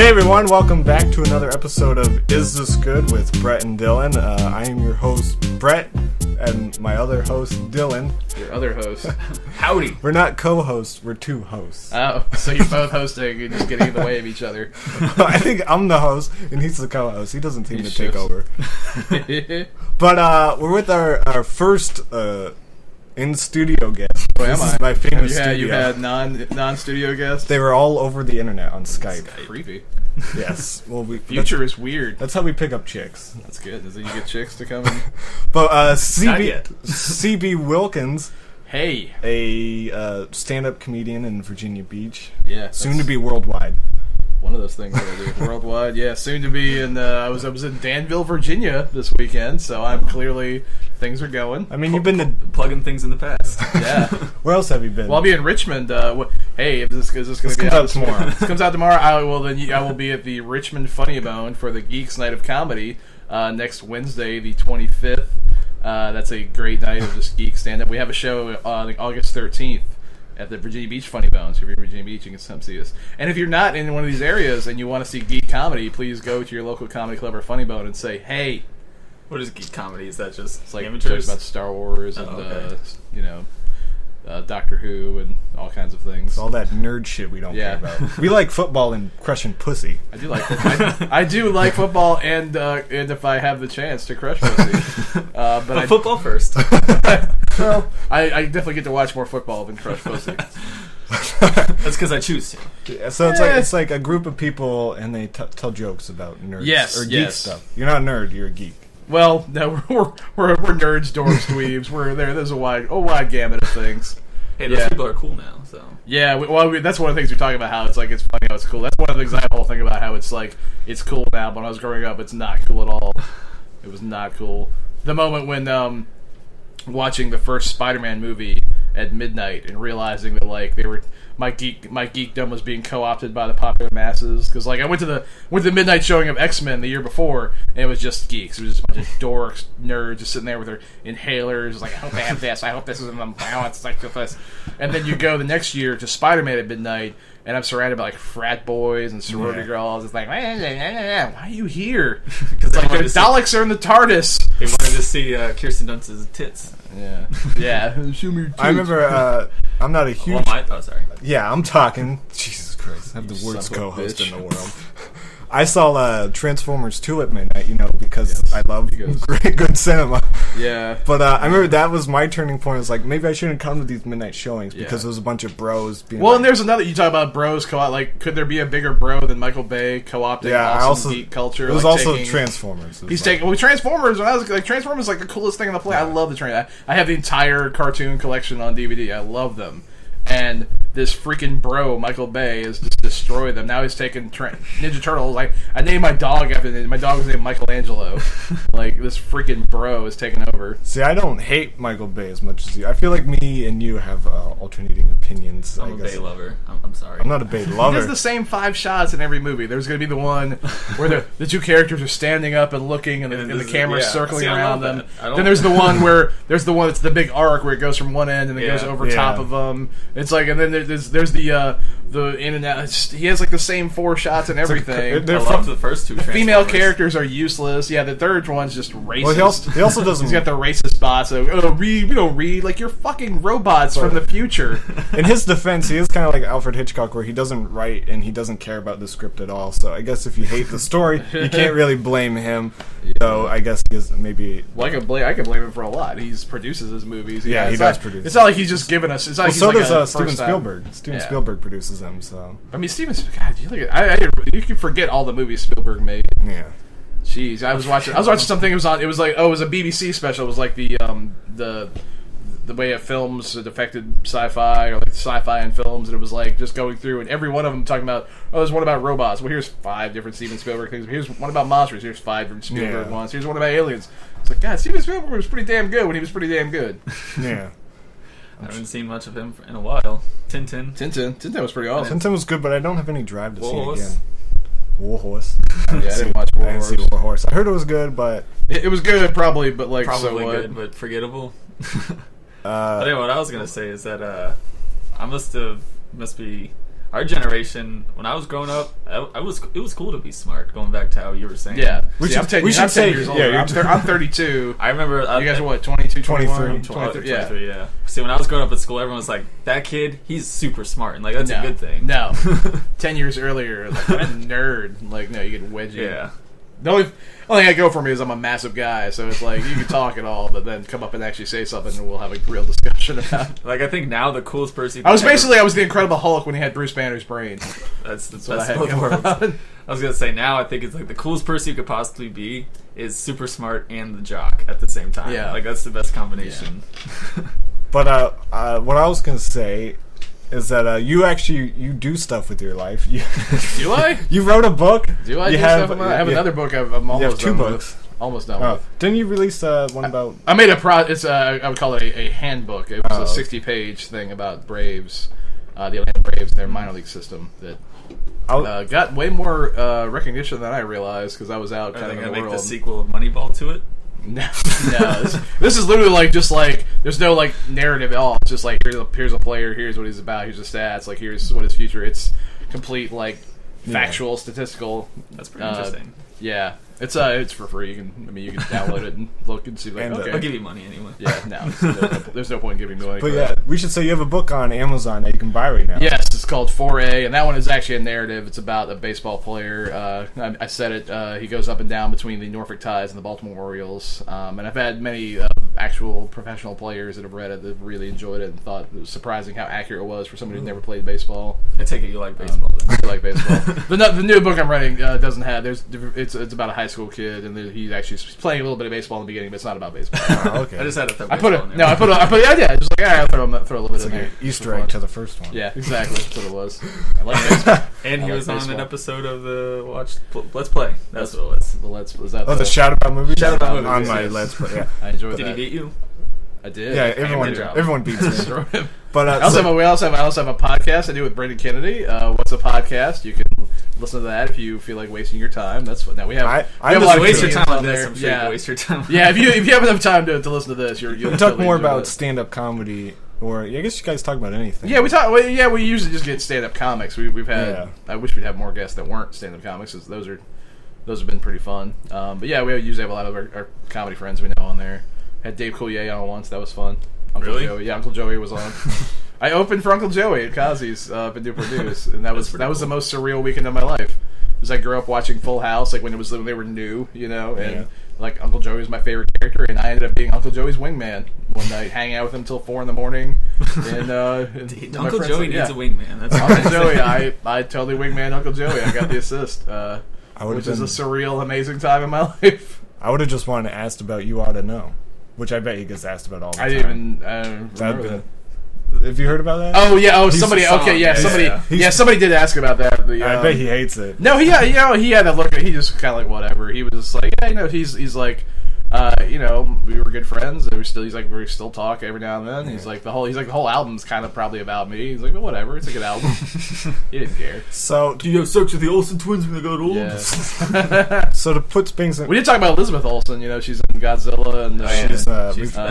Hey everyone, welcome back to another episode of Is This Good with Brett and Dylan. I am your host, Brett, and my other host, Dylan. Your other host. Howdy. We're not co-hosts, we're two hosts. Oh, so you're both hosting and just getting in the way of each other. I think I'm the host, and he's the co-host. He doesn't seem to take over. But we're with our first in-studio guest. Oh, this is my famous studio. You had non-studio guests? They were all over the internet on Skype. Creepy. Yes. Well, Future is weird. That's how we pick up chicks. That's good. Does it you get chicks to come in? But CB Wilkins, hey, a stand-up comedian in Virginia Beach. Yeah. Soon to be worldwide. One of those things that I do. Worldwide, yeah. Soon to be in. I was in Danville, Virginia this weekend, so I'm clearly things are going. I mean, you've been to plugging things in the past. Yeah. Where else have you been? Well, I'll be in Richmond. Hey, is this going to be out tomorrow? This comes out tomorrow. I will be at the Richmond Funny Bone for the Geeks Night of Comedy next Wednesday, the 25th. That's a great night of just geek stand-up. We have a show on August 13th. At the Virginia Beach Funny Bones. If you're in Virginia Beach, you can come see us. And if you're not in one of these areas and you want to see geek comedy, please go to your local comedy club or Funny Bone and say, hey. What is geek comedy? Is that just it's like amateurs? Jokes about Star Wars and, Doctor Who and all kinds of things. It's all that nerd shit we don't care about. We like football and crushing pussy. I do like football. I do like football and if I have the chance to crush pussy. But football first. Well, I definitely get to watch more football than crush pussy. That's because I choose to. Yeah, so it's like a group of people and they tell jokes about nerds or geek stuff. You're not a nerd, you're a geek. Well, no, we're nerds, dorks, dweebs. We're there. There's a wide gamut of things. Hey, those people are cool now. So yeah, that's one of the things you're talking about. How it's like it's funny how it's cool. That's one of the things I whole thing about how it's like it's cool now. But when I was growing up, it's not cool at all. It was not cool. The moment when watching the first Spider-Man movie at midnight and realizing that like my geekdom was being co-opted by the popular masses because like I went to the midnight showing of X-Men the year before and it was just geeks. It was just a bunch of dorks, nerds just sitting there with their inhalers like I hope I have this, I hope this is in the balance like this. And then you go the next year to Spider-Man at midnight and I'm surrounded by like frat boys and sorority girls. It's like why are you here? Because like the Daleks are in the TARDIS. They wanted to see Kirsten Dunst's tits. Yeah. Show me your tits. I remember. I'm not a huge. Sorry. Yeah, I'm talking. Jesus Christ, I have the worst co-host in the world. I saw Transformers 2 at midnight, because I love good cinema. Yeah. But I remember that was my turning point. It was like, maybe I shouldn't come to these midnight showings because there was a bunch of bros being and there's another, you talk about bros co-op, like, could there be a bigger bro than Michael Bay co-opting awesome geek culture? It was like also Transformers. Transformers, when I was like, Transformers is like the coolest thing on the planet. I love the train. I have the entire cartoon collection on DVD. I love them. And this freaking bro, Michael Bay, has just destroyed them. Now he's taken Ninja Turtles. I named my dog after him. My dog was named Michelangelo. Like, this freaking bro is taking over. See, I don't hate Michael Bay as much as you. I feel like me and you have alternating opinions. I'm a Bay lover. I'm sorry. I'm not a Bay lover. He does the same 5 shots in every movie. There's going to be the one where the two characters are standing up and looking, and the camera's circling around them. Then there's the one where it's the big arc where it goes from one end and it goes over top of them. It's like, and then there's the in and out. He has like the same 4 shots and everything. I love the first 2. The female characters are useless. Yeah, the third one's just racist. Well, he also doesn't. He's got the racist bots. We don't read. Like, you're fucking robots from the future. In his defense, he is kind of like Alfred Hitchcock, where he doesn't write and he doesn't care about the script at all. So I guess if you hate the story, you can't really blame him. So I guess he is maybe. Well, I can blame him for a lot. He produces his movies. He does produce. It's not like he's just giving us. It's not like so he's does Steven Spielberg. Spielberg produces them. So I mean, Steven. God, you can forget all the movies Spielberg made. Yeah. Jeez, I was watching something. It was a BBC special. It was like the way it films it affected sci-fi or like sci-fi in films, and it was like just going through and every one of them talking about there's one about robots. Well, here's 5 different Steven Spielberg things. Here's one about monsters. Here's 5 different Spielberg ones. Here's one about aliens. It's like, God, Steven Spielberg was pretty damn good when he was pretty damn good. Yeah. I haven't seen much of him in a while. Tintin was pretty awesome. Tintin was good, but I don't have any drive to see it again. Warhorse. I didn't watch Warhorse. I didn't see Warhorse. I heard it was good, but it was good, probably, but like probably so good, but forgettable. I think what I was gonna say is that I must be our generation, when I was growing up, it was cool to be smart. Going back to how you were saying, Yeah. We See, should- I'm 10, we should I'm 10 say- years older. yeah, you're I'm 32. I remember You guys are what, 22, 21? 23. Yeah. 23, yeah. See, when I was growing up at school, everyone was like, "That kid, he's super smart," and like that's a good thing. No. 10 years earlier, like, what a nerd. Like, no, you get wedgie. Yeah. The only thing I go for me is I'm a massive guy, so it's like you can talk and all, but then come up and actually say something, and we'll have a real discussion about it. Like I think now the coolest person. I was the Incredible Hulk when he had Bruce Banner's brain. That's the what I best had of both going worlds. on. I was gonna say now I think it's like the coolest person you could possibly be is super smart and the jock at the same time. Yeah. Like that's the best combination. But what I was gonna say is that you do stuff with your life. Do I? You wrote a book. Do I you do stuff with my... I have another book I'm almost You have 2 done books. with. Almost done Oh, with. didn't you release one about? I made it's I would call it a handbook. It was a okay. 60-page thing about Braves, the Atlanta Braves and their minor league system that got way more recognition than I realized because I was out kind of in the make world. the sequel of Moneyball to it. No. This is literally like just like there's no like narrative at all. It's just like here's a player, here's what he's about, here's the stats, like here's what his future. It's complete like factual, statistical. That's pretty interesting. Yeah, it's for free. You can download it and look and see. Like, And, okay, I'll give you money anyway. yeah, no, there's no point in giving me money. But for yeah, that. we should say you have a book on Amazon that you can buy right now. Yes, it's called 4A, and that one is actually a narrative. It's about a baseball player. I said it. He goes up and down between the Norfolk Tides and the Baltimore Orioles. And I've had many actual professional players that have read it that really enjoyed it and thought it was surprising how accurate it was for somebody who never played baseball. I take it you like baseball. Then. I like baseball. The new book I'm writing doesn't have. It's about a high school kid, and he's actually playing a little bit of baseball in the beginning, but it's not about baseball. Oh, okay. I just had to throw I put baseball it. in No, there. I put it. Yeah, just like I'll throw a little bit It's in like there. an Easter for egg fun. to the first one. Yeah, exactly. That's what it was. I like baseball. And I he like was on baseball. an episode of the Let's Play. That's what it was. The Let's was that Oh, the Shout About Movies? Shout About Movies, On my yes. Let's Play, yeah. I enjoyed Did that. he beat you? I did. Yeah, good job. everyone beats me. Destroyed him. But I also have a podcast I do with Brandon Kennedy. What's a podcast? You can listen to that if you feel like wasting your time. That's what. Now we have. I we have a just lot of Waste your comedians time on there. this. I'm sure you can waste your time. Yeah, if you have enough time to listen to this, you'll we talk totally more enjoy about it. stand-up comedy, or I guess you guys talk about anything. Yeah, we talk. Well, yeah, we usually just get stand-up comics. We've had. Yeah. I wish we'd have more guests that weren't stand-up comics, 'cause those have been pretty fun. But yeah, we usually have a lot of our comedy friends we know on there. Had Dave Coulier on once. That was fun. Uncle Really? Joey. Yeah, Uncle Joey was on. I opened for Uncle Joey at Kazi's up in Newport News, and that was the most surreal weekend of my life. Because I grew up watching Full House, like when they were new, and Yeah. like Uncle Joey was my favorite character, and I ended up being Uncle Joey's wingman one night, hanging out with him till 4 a.m. And my Uncle friends Joey said, needs a wingman. That's Uncle Joey, I totally wingman Uncle Joey. I got the assist, would've which is a been- surreal, amazing time in my life. I would have just wanted to ask about You Ought to Know, which I bet he gets asked about all the I time. didn't even That'd remember been- that. Have you heard about that? Oh yeah, He's somebody. a song, Okay, yeah, yeah. somebody did ask about that. I bet he hates it. No, he had that look. He just kind of like whatever. He was just like, yeah, he's like, we were good friends. And we still talk every now and then. He's like the whole album's kind of probably about me. He's like, but whatever, it's a good album. He didn't care. So, Do you have sex with the Olsen twins when they got old? Yeah. so to put things in, We did talk about Elizabeth Olsen. She's in Godzilla, and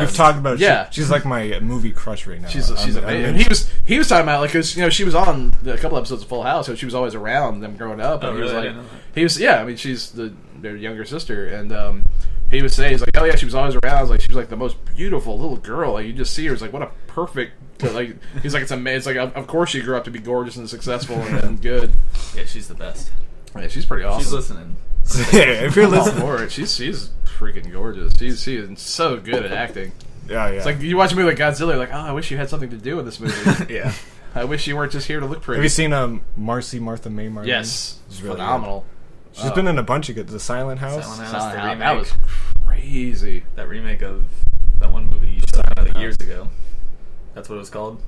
we've talked about. yeah. She's like my movie crush right now. She's amazing. And he was talking about like because she was on a couple episodes of Full House, so she was always around them growing up. And Oh, he was really? I like, didn't know that. he was I mean she's their younger sister, and he was saying he's like, oh yeah, she was always around. I was like, she was like the most beautiful little girl. Like you just see her, it's like what a perfect. Like he's like it's amazing. Like of course she grew up to be gorgeous and successful and good. Yeah, she's the best. Yeah, she's pretty awesome. She's listening. yeah, if you're I'm all listening, for it. She's freaking gorgeous. She is so good at acting. yeah. It's like you watch a movie like Godzilla, you're like, oh, I wish you had something to do in this movie. Yeah. I wish you weren't just here to look pretty. Have you seen Martha May Martin? Yes, It's really phenomenal. She's been in a bunch of good. The Silent House. Silent House. Silent the House, remake. that was crazy. That remake of that one movie you showed me years ago. That's what it was called.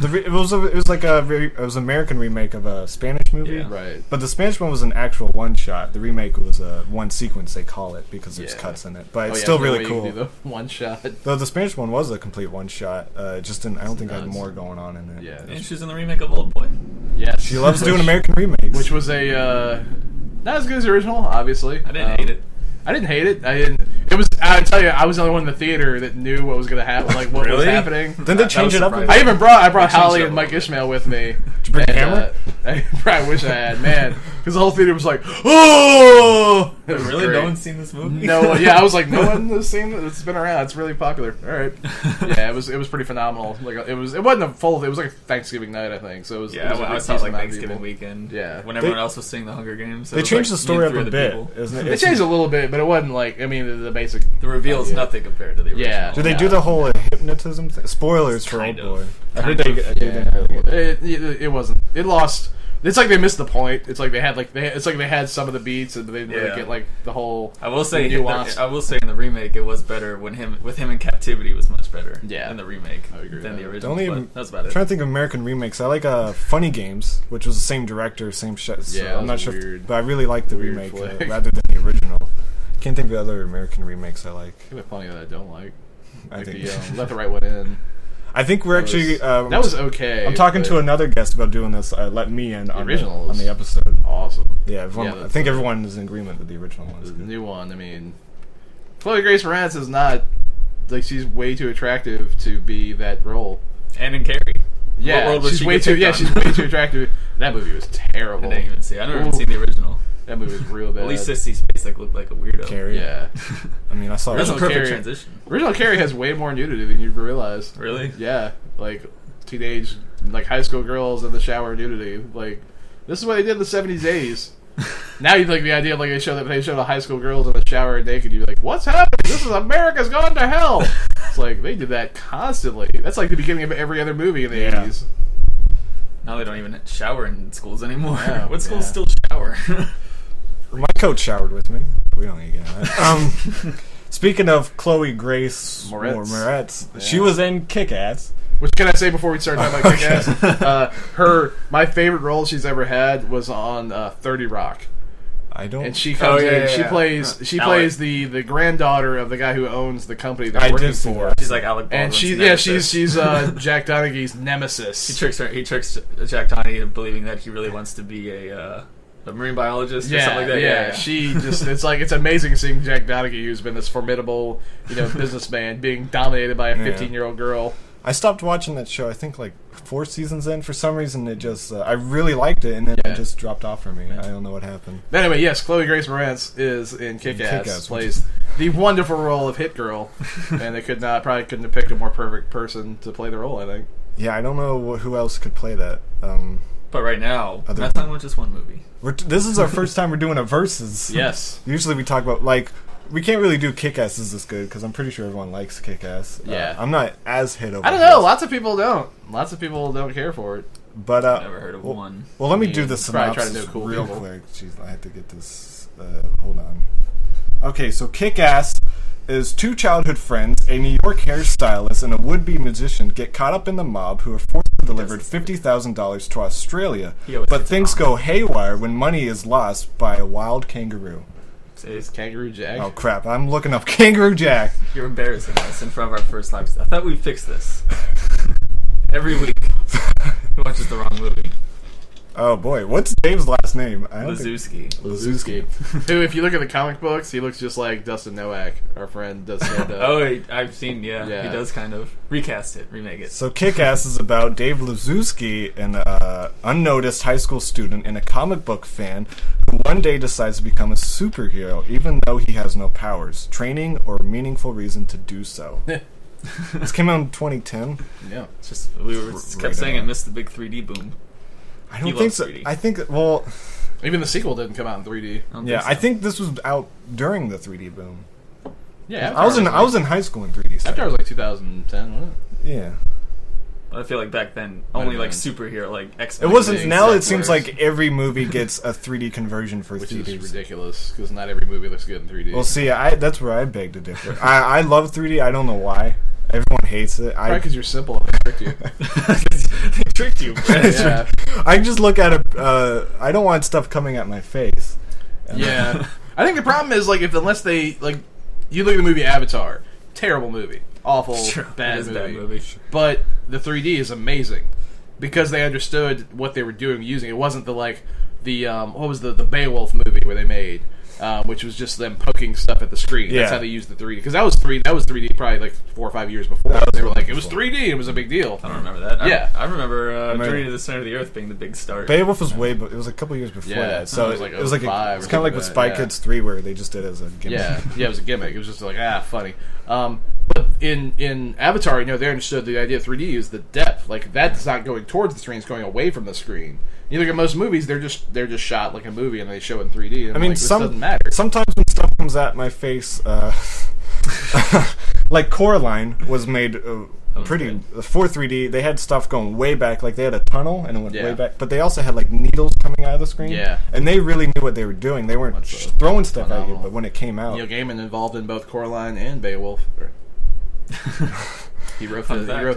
It was like it was an American remake of a Spanish movie. Yeah. Right. But the Spanish one was an actual one shot. The remake was a one sequence, they call it, because there's Yeah. cuts in it. But it's Oh, yeah, still so really you cool. can do the one shot. Though the Spanish one was a complete one shot. I don't think had nuts. more going on in it. Yeah. And she's in the remake of Old Boy. Yes. She loves doing American remakes. Which was not as good as the original, obviously. I didn't hate it. I didn't hate it. I didn't. It was. I tell you, I was the only one in the theater that knew what was going to happen, like what was Really? happening. Didn't they change it up? surprising. I brought They changed Holly it and up Mike a little Ishmael with me. Did you bring a camera? I wish I had, man, because the whole theater was like, oh! It was Really? great. No one's seen this movie? No, yeah, I was like, no one has seen it. It's been around. It's really popular. All right, yeah, it was pretty phenomenal. Like it wasn't a full. It was like Thanksgiving night, I think. So it was. Yeah, it was a well, big I saw decent like amount of Thanksgiving people. weekend. Yeah. When everyone else was seeing the Hunger Games. So They it was, changed like, the story up three a other bit, people. isn't it? They changed a little bit, but it wasn't like the basic. The reveal is idea. nothing compared to the original. Yeah. Did they do the whole hypnotism thing? Spoilers for Old Kind of. Boy. I Kind heard they. of. they didn't really get It wasn't. It lost. It's like they missed the point. It's like they had it's like they had some of the beats, but they didn't really Yeah. get like the whole. I will say, nuance. I will say in the remake it was better with him in captivity was much better. Yeah. In the remake I agree with than the that. original. Only- But that's about I'm it. trying to think of American remakes. I like Funny Games, which was the same director, same shit. So Yeah, that I'm not was sure, weird. but I really like the Weird remake flick. rather than the original. Can't think of the other American remakes I like. It's kind of funny that I don't like. I Like think. the Let the Right One In. I think we're actually. That was okay. I'm talking but to another guest about doing this. Let me in on original on is the episode. Awesome. Yeah, everyone, Yeah, I think everyone is in agreement that the original one is The good. new one. I mean, Chloe Grace Moretz is not like she's way too attractive to be that role. And in Carrie. Yeah, What world was she's she way get too. picked Yeah, on? she's way too attractive. That movie was I terrible. didn't even see. I never Ooh. even seen the original. That movie was real bad. At least Sissy Spacek looked like a weirdo. Carrie. Yeah. I mean, I saw. That's a Original perfect Carrie. transition. Original Carrie has way more nudity than you realize. Really? Yeah, like teenage, like high school girls in the shower nudity. Like this is what they did in the 70s, 80s. Now you think the idea of like they show the high school girls in the shower naked, you're like, what's happening? This is America's gone to hell. It's like they did that constantly. That's like the beginning of every other movie in the Yeah. 80s. Now they don't even shower in schools anymore. Yeah, What schools yeah. still shower? My coach showered with me. We don't need to get into that. Speaking of Chloe Grace Moretz. Moretz, she Yeah. was in Kick-Ass. Which can I say before we start talking about Kick-Ass? My favorite role she's ever had was on 30 Rock. I don't. And she comes Oh, yeah, in. yeah, She yeah. plays Alec. the granddaughter of the guy who owns the company they're I working did see for. that. She's like Alec Baldwin's And nemesis. she's Jack Donaghy's nemesis. He tricks Jack Donaghy into believing that he really wants to be a marine biologist or something like that. Yeah. She just it's amazing seeing Jack Donaghy, who's been this formidable, businessman, being dominated by a Yeah. 15-year-old girl. I stopped watching that show. I think like 4 seasons in. For some reason, it just I really liked it, and then Yeah. it just dropped off for me. I don't know what happened. Anyway, yes, Chloe Grace Moretz is in Kick-Ass, Kick-Ass, plays the wonderful role of Hit Girl, and they probably couldn't have picked a more perfect person to play the role, I think. Yeah, I don't know who else could play that. But right now, Other that's not much just one movie. This is our first time we're doing a versus. Yes. Usually we talk about we can't really do Kick-Ass is this good because I'm pretty sure everyone likes Kick-Ass. Yeah. I'm not as hit over. I don't know, lots of people don't. Lots of people don't care for it. But Never heard of one. Well, let me I mean, do the probably try to synopsis do cool real people. quick. Jeez, I had to get this. Hold on. Okay, so Kick-Ass is 2 childhood friends, a New York hairstylist and a would-be musician, get caught up in the mob who are forced to deliver $50,000 to Australia. He always But gets it things wrong. go haywire when money is lost by a wild kangaroo. Is Kangaroo Jack? Oh crap! I'm looking up Kangaroo Jack. You're embarrassing us in front of our first live. I thought we fixed this. Every week, he watches the wrong movie. Oh boy, what's Dave's last name? I don't think- Lazowski. Lazowski. Who, if you look at the comic books, he looks just like Dustin Nowak, our friend does stand up. Oh, I've seen. Yeah, Yeah. he does kind of recast it, remake it. So Kick-Ass is about Dave Lazowski, an unnoticed high school student and a comic book fan who one day decides to become a superhero even though he has no powers, training, or meaningful reason to do so. This came out in 2010. Yeah. It's just we were Right kept saying on. it missed the big 3D boom. I He don't think loves so. 3D. I think, well, Even the sequel didn't come out in 3D. yeah, I think this was out during the 3D boom. Yeah, I was in high school in 3D. stuff. After I was like 2010, wasn't it? Yeah. But I feel like back then Might only have like been. superhero like X. It wasn't. Now it seems like every movie gets a 3D conversion for Which 3D. is ridiculous, because not every movie looks good in 3D. Well, see, that's where I beg to differ. I love 3D. I don't know why. Everyone hates it. Probably because you're simple and they tricked you. they tricked you. Yeah. I just look at it. I don't want stuff coming at my face. Yeah. I think the problem is, like, unless they, like, you look at the movie Avatar, terrible movie. Awful, Sure, bad, it is a movie. bad movie. But the 3D is amazing. Because they understood what they were doing using. It wasn't the, like, what was the Beowulf movie where they made? which was just them poking stuff at the screen. Yeah. That's how they used the 3D. Because that was 3D probably like 4 or 5 years before. They were like, it was 3D. It was a big deal. I don't remember that. Yeah. I remember Journey to the Center of the Earth being the big start. Beowulf was it was a couple years before that. So it was like it was like 05 it's kind of like with Spy Kids 3 where they just did it as a gimmick. Yeah, it was a gimmick. It was just like, funny. But in Avatar, they understood the idea of 3D is the depth. Like, that's not going towards the screen, it's going away from the screen. You look at most movies, they're just shot like a movie and they show it in 3D. And this doesn't matter. Sometimes when stuff comes at my face, like Coraline was made pretty for 3D. They had stuff going way back, like they had a tunnel and it went way back. But they also had like needles coming out of the screen. Yeah, and they really knew what they were doing. They weren't throwing stuff at you, but when it came out, Neil Gaiman involved in both Coraline and Beowulf. He wrote the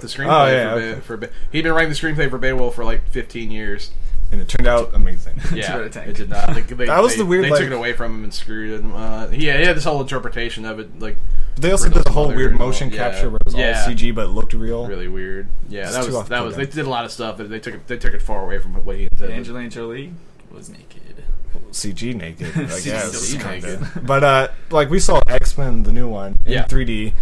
screenplay for he'd been writing the screenplay for Beowulf for like 15 years. And it turned out amazing. Yeah, it did not. That was the weird. They took it away from him and screwed him. He had this whole interpretation of it. Like they also did the whole weird motion capture where it was all CG but it looked real. Really weird. Yeah, that was. They did a lot of stuff. They took it far away from what he intended. Angelina Jolie was naked. CG naked, I guess. CG naked. But like we saw X-Men, the new one, in 3D.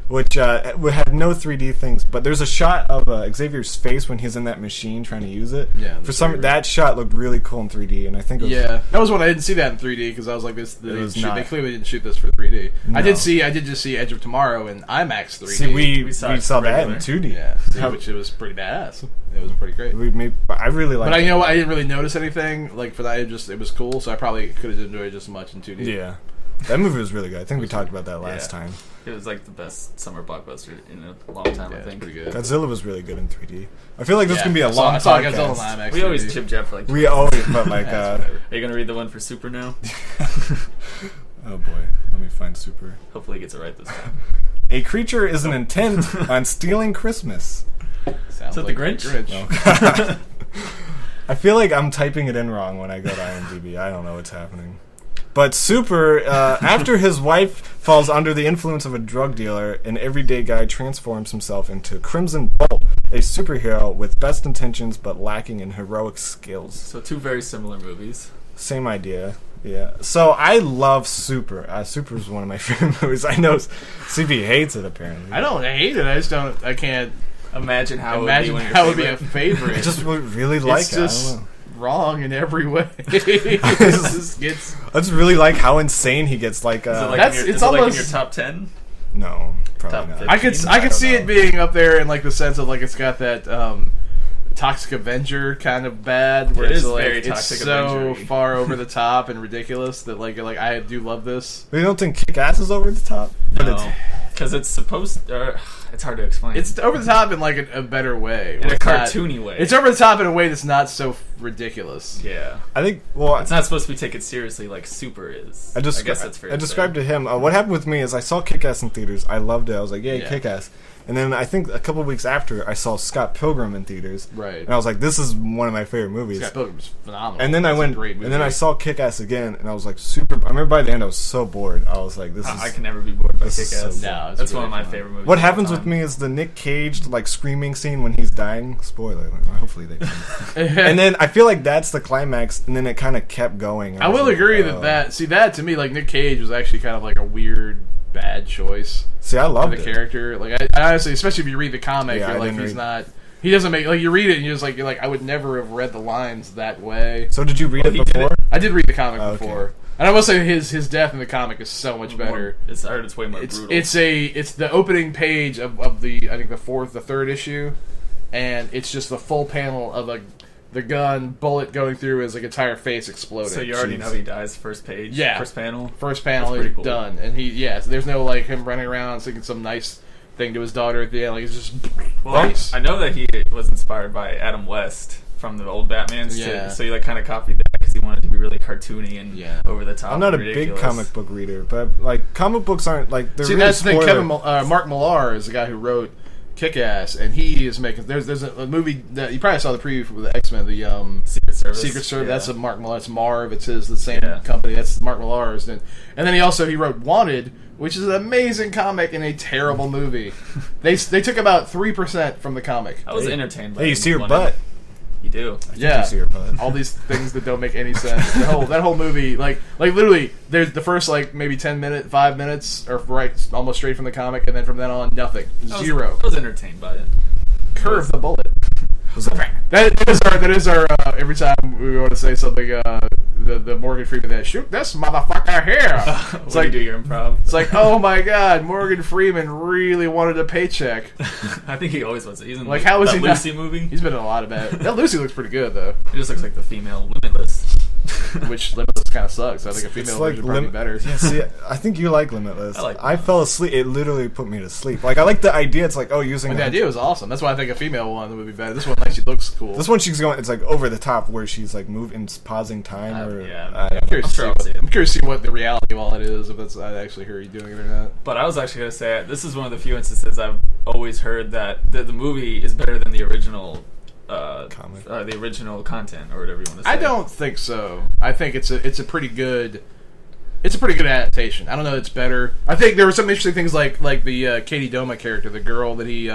Which had no 3D things, but there's a shot of Xavier's face when he's in that machine trying to use it. Yeah, that shot looked really cool in 3D, and I think it was, that was when I didn't see that in 3D because I was like, they clearly didn't shoot this for 3D. No. I did just see Edge of Tomorrow in IMAX 3D. See, we saw that in 2D, which it was pretty badass. It was pretty great. I really liked. But I didn't really notice anything like for that. It was cool, so I probably could have enjoyed it just as much in 2D. Yeah, that movie was really good. I think we talked about that last time. It was like the best summer blockbuster in a long time, I think. Pretty good. Godzilla was really good in 3D. I feel like this can be a long podcast. Godzilla in IMAX. We always chip jab for like 2 we always, but like, are you going to read the one for Super now? Oh boy, let me find Super. Hopefully he gets it right this time. A creature is an intent on stealing Christmas. Sounds like the Grinch? No. I feel like I'm typing it in wrong when I go to IMDb. I don't know what's happening. But Super, after his wife falls under the influence of a drug dealer, an everyday guy transforms himself into Crimson Bolt, a superhero with best intentions but lacking in heroic skills. So 2 very similar movies. Same idea, yeah. So I love Super. Super is one of my favorite movies. I know CB hates it, apparently. I don't hate it. I can't imagine how it would be a favorite. I just really like it. I don't know. Wrong in every way. I just really like how insane he gets. Like, it's almost like in your top 10. No, probably not. I could see it being up there in like the sense of like it's got that Toxic Avenger kind of bad, where it's like it's so far over the top and ridiculous that like I do love this. You don't think Kick-Ass is over the top? No, because it's supposed. It's hard to explain. It's over the top in like a better way, in a cartoony way. It's over the top in a way that's not so ridiculous. Yeah, I think. Well, it's not supposed to be taken seriously like Super is. I guess that's fair. I described to him what happened with me is I saw Kick-Ass in theaters. I loved it. I was like, yay, Kick-Ass. And then I think a couple of weeks after, I saw Scott Pilgrim in theaters. Right. And I was like, this is one of my favorite movies. Scott Pilgrim's phenomenal. And then and then I saw Kick-Ass again, and I was like, super. I remember by the end, I was so bored. I was like, I can never be bored by Kick-Ass. So no, that's really one of my favorite movies. What happens with me is the Nick Cage like screaming scene when he's dying. Spoiler alert. Hopefully they can. And then I feel like that's the climax, and then it kind of kept going. I will agree that to me, like Nick Cage was actually kind of like a weird bad choice. See, I love the character. Like I honestly, especially if you read the comic, you're like he doesn't make you read it and you're like I would never have read the lines that way. So did you read it before? I did read the comic before. And I will say his death in the comic is so much better. It's way more brutal. It's the opening page of the the third issue, and it's just the full panel of the gun bullet going through his entire face exploding. So you already know he dies first page. Yeah, first panel. First panel is cool. Done, and so there's no him running around singing some nice thing to his daughter at the end. It's just nice. I know that he was inspired by Adam West from the old Batmans. Yeah. So he kind of copied that because he wanted to be really cartoony and over the top. I'm not a big comic book reader, but comic books aren't they're really that's the thing. Mark Millar is the guy who wrote Kick-Ass, and he is making. There's a movie that you probably saw the preview for the X-Men, the Secret Service. Yeah. That's a Mark Millar. It's Marv. It's the same company. That's Mark Millar's. And then he wrote Wanted, which is an amazing comic and a terrible movie. They took about 3% from the comic. I was entertained by you see her butt. You do. Yeah, you see her butt. all these things that don't make any sense. That whole movie, like literally, there's the first like maybe 5 minutes, or right, almost straight from the comic, and then from then on, nothing, zero. I was entertained by it. Curve the bullet. That is our every time we want to say something, the Morgan Freeman that shoot this motherfucker here. It's like, do your improv. It's like, oh my god, Morgan Freeman really wanted a paycheck. I think he always wants it. He's in like, how was that he Lucy not, movie. He's been in a lot of bad. That Lucy looks pretty good though. He just looks like the female Limitless. Which Limitless kind of sucks. I think a female version would probably be better. Yeah, see, I think you like Limitless. I fell asleep. It literally put me to sleep. Like, I like the idea. It's like, using... The idea was awesome. That's why I think a female one would be better. This one actually looks cool. This one, she's going... It's like over the top, where she's like moving, pausing time. I'm curious to see what the reality of all it is, if that's actually her doing it or not. But I was actually going to say, this is one of the few instances I've always heard that the movie is better than the original... comic. The original content, or whatever you want to say. I don't think so. I think it's a pretty good adaptation. I don't know. It's better. I think there were some interesting things like the Katie Doma character, the girl that he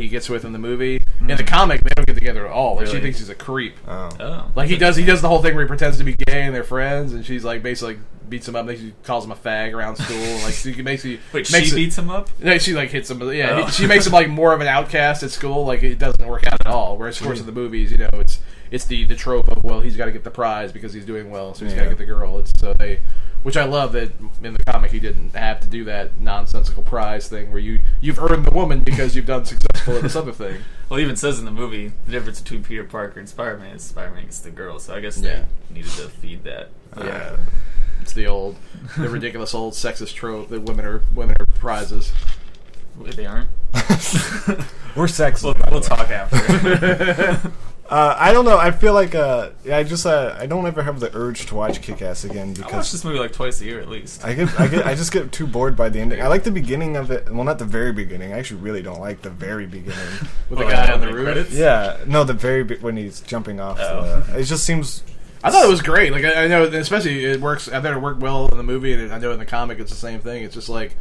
gets with in the movie. In the comic, they don't get together at all. Like, Really? she thinks he's a creep. Oh. Like he does the whole thing where he pretends to be gay and they're friends, and she's like basically beats him up. And she calls him a fag around school. Like she beats him up. No, she like hits him. Yeah, she makes him like more of an outcast at school. Like it doesn't work out at all. Whereas of course in the movies, it's the trope of, well, he's got to get the prize because he's doing well, so he's got to get the girl. Which I love that in the comic he didn't have to do that nonsensical prize thing where you've earned the woman because you've done successful at this other thing. Well, it even says in the movie the difference between Peter Parker and Spider-Man is Spider-Man gets the girl, so I guess they needed to feed that. Yeah. It's the ridiculous old sexist trope that women are prizes. They aren't. We're sexist. We'll talk after. I don't know. I feel like I don't ever have the urge to watch Kick-Ass again because I watch this movie like twice a year at least. I just get too bored by the ending. I like the beginning of it. Well, not the very beginning. I actually really don't like the very beginning. With the guy on the roof. Credits? Yeah, no, when he's jumping off. It just seems. I thought it was great. Like I know, especially it works. I thought it worked well in the movie, and I know in the comic it's the same thing. It's just like.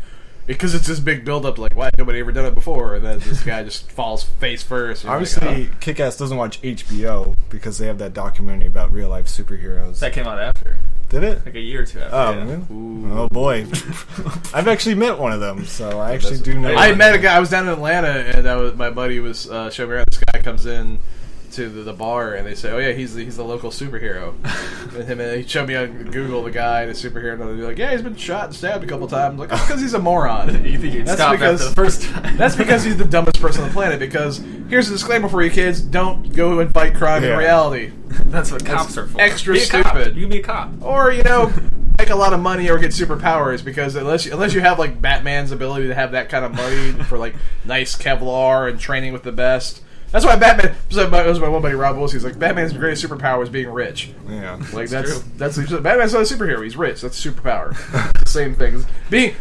Because it's this big build-up to like, why had nobody ever done it before? And then this guy just falls face first. Obviously, like, Kick-Ass doesn't watch HBO because they have that documentary about real-life superheroes. That came out after. Did it? Like a year or two after. Oh, yeah. Oh boy. I've actually met one of them, so I actually do know. I met a guy. I was down in Atlanta, and my buddy was showing me around. This guy comes in to the bar, and they say, "Oh yeah, he's the local superhero." And he showed me on Google the guy, the superhero, and they're like, "Yeah, he's been shot and stabbed a couple times." Like, that's because he's a moron. You think he'd stop after the first time? That's because he's the dumbest person on the planet. Because here's a disclaimer for you kids: don't go and fight crime in reality. That's what cops are for. Extra be a stupid. Cop. You can be a cop, or make a lot of money or get superpowers. Because unless you have like Batman's ability to have that kind of money for like nice Kevlar and training with the best. That's why Batman. It was my one buddy Rob Wilson. He's like, Batman's greatest superpower is being rich. Yeah, like that's Batman's not a superhero. He's rich. That's a superpower. It's the same thing. Being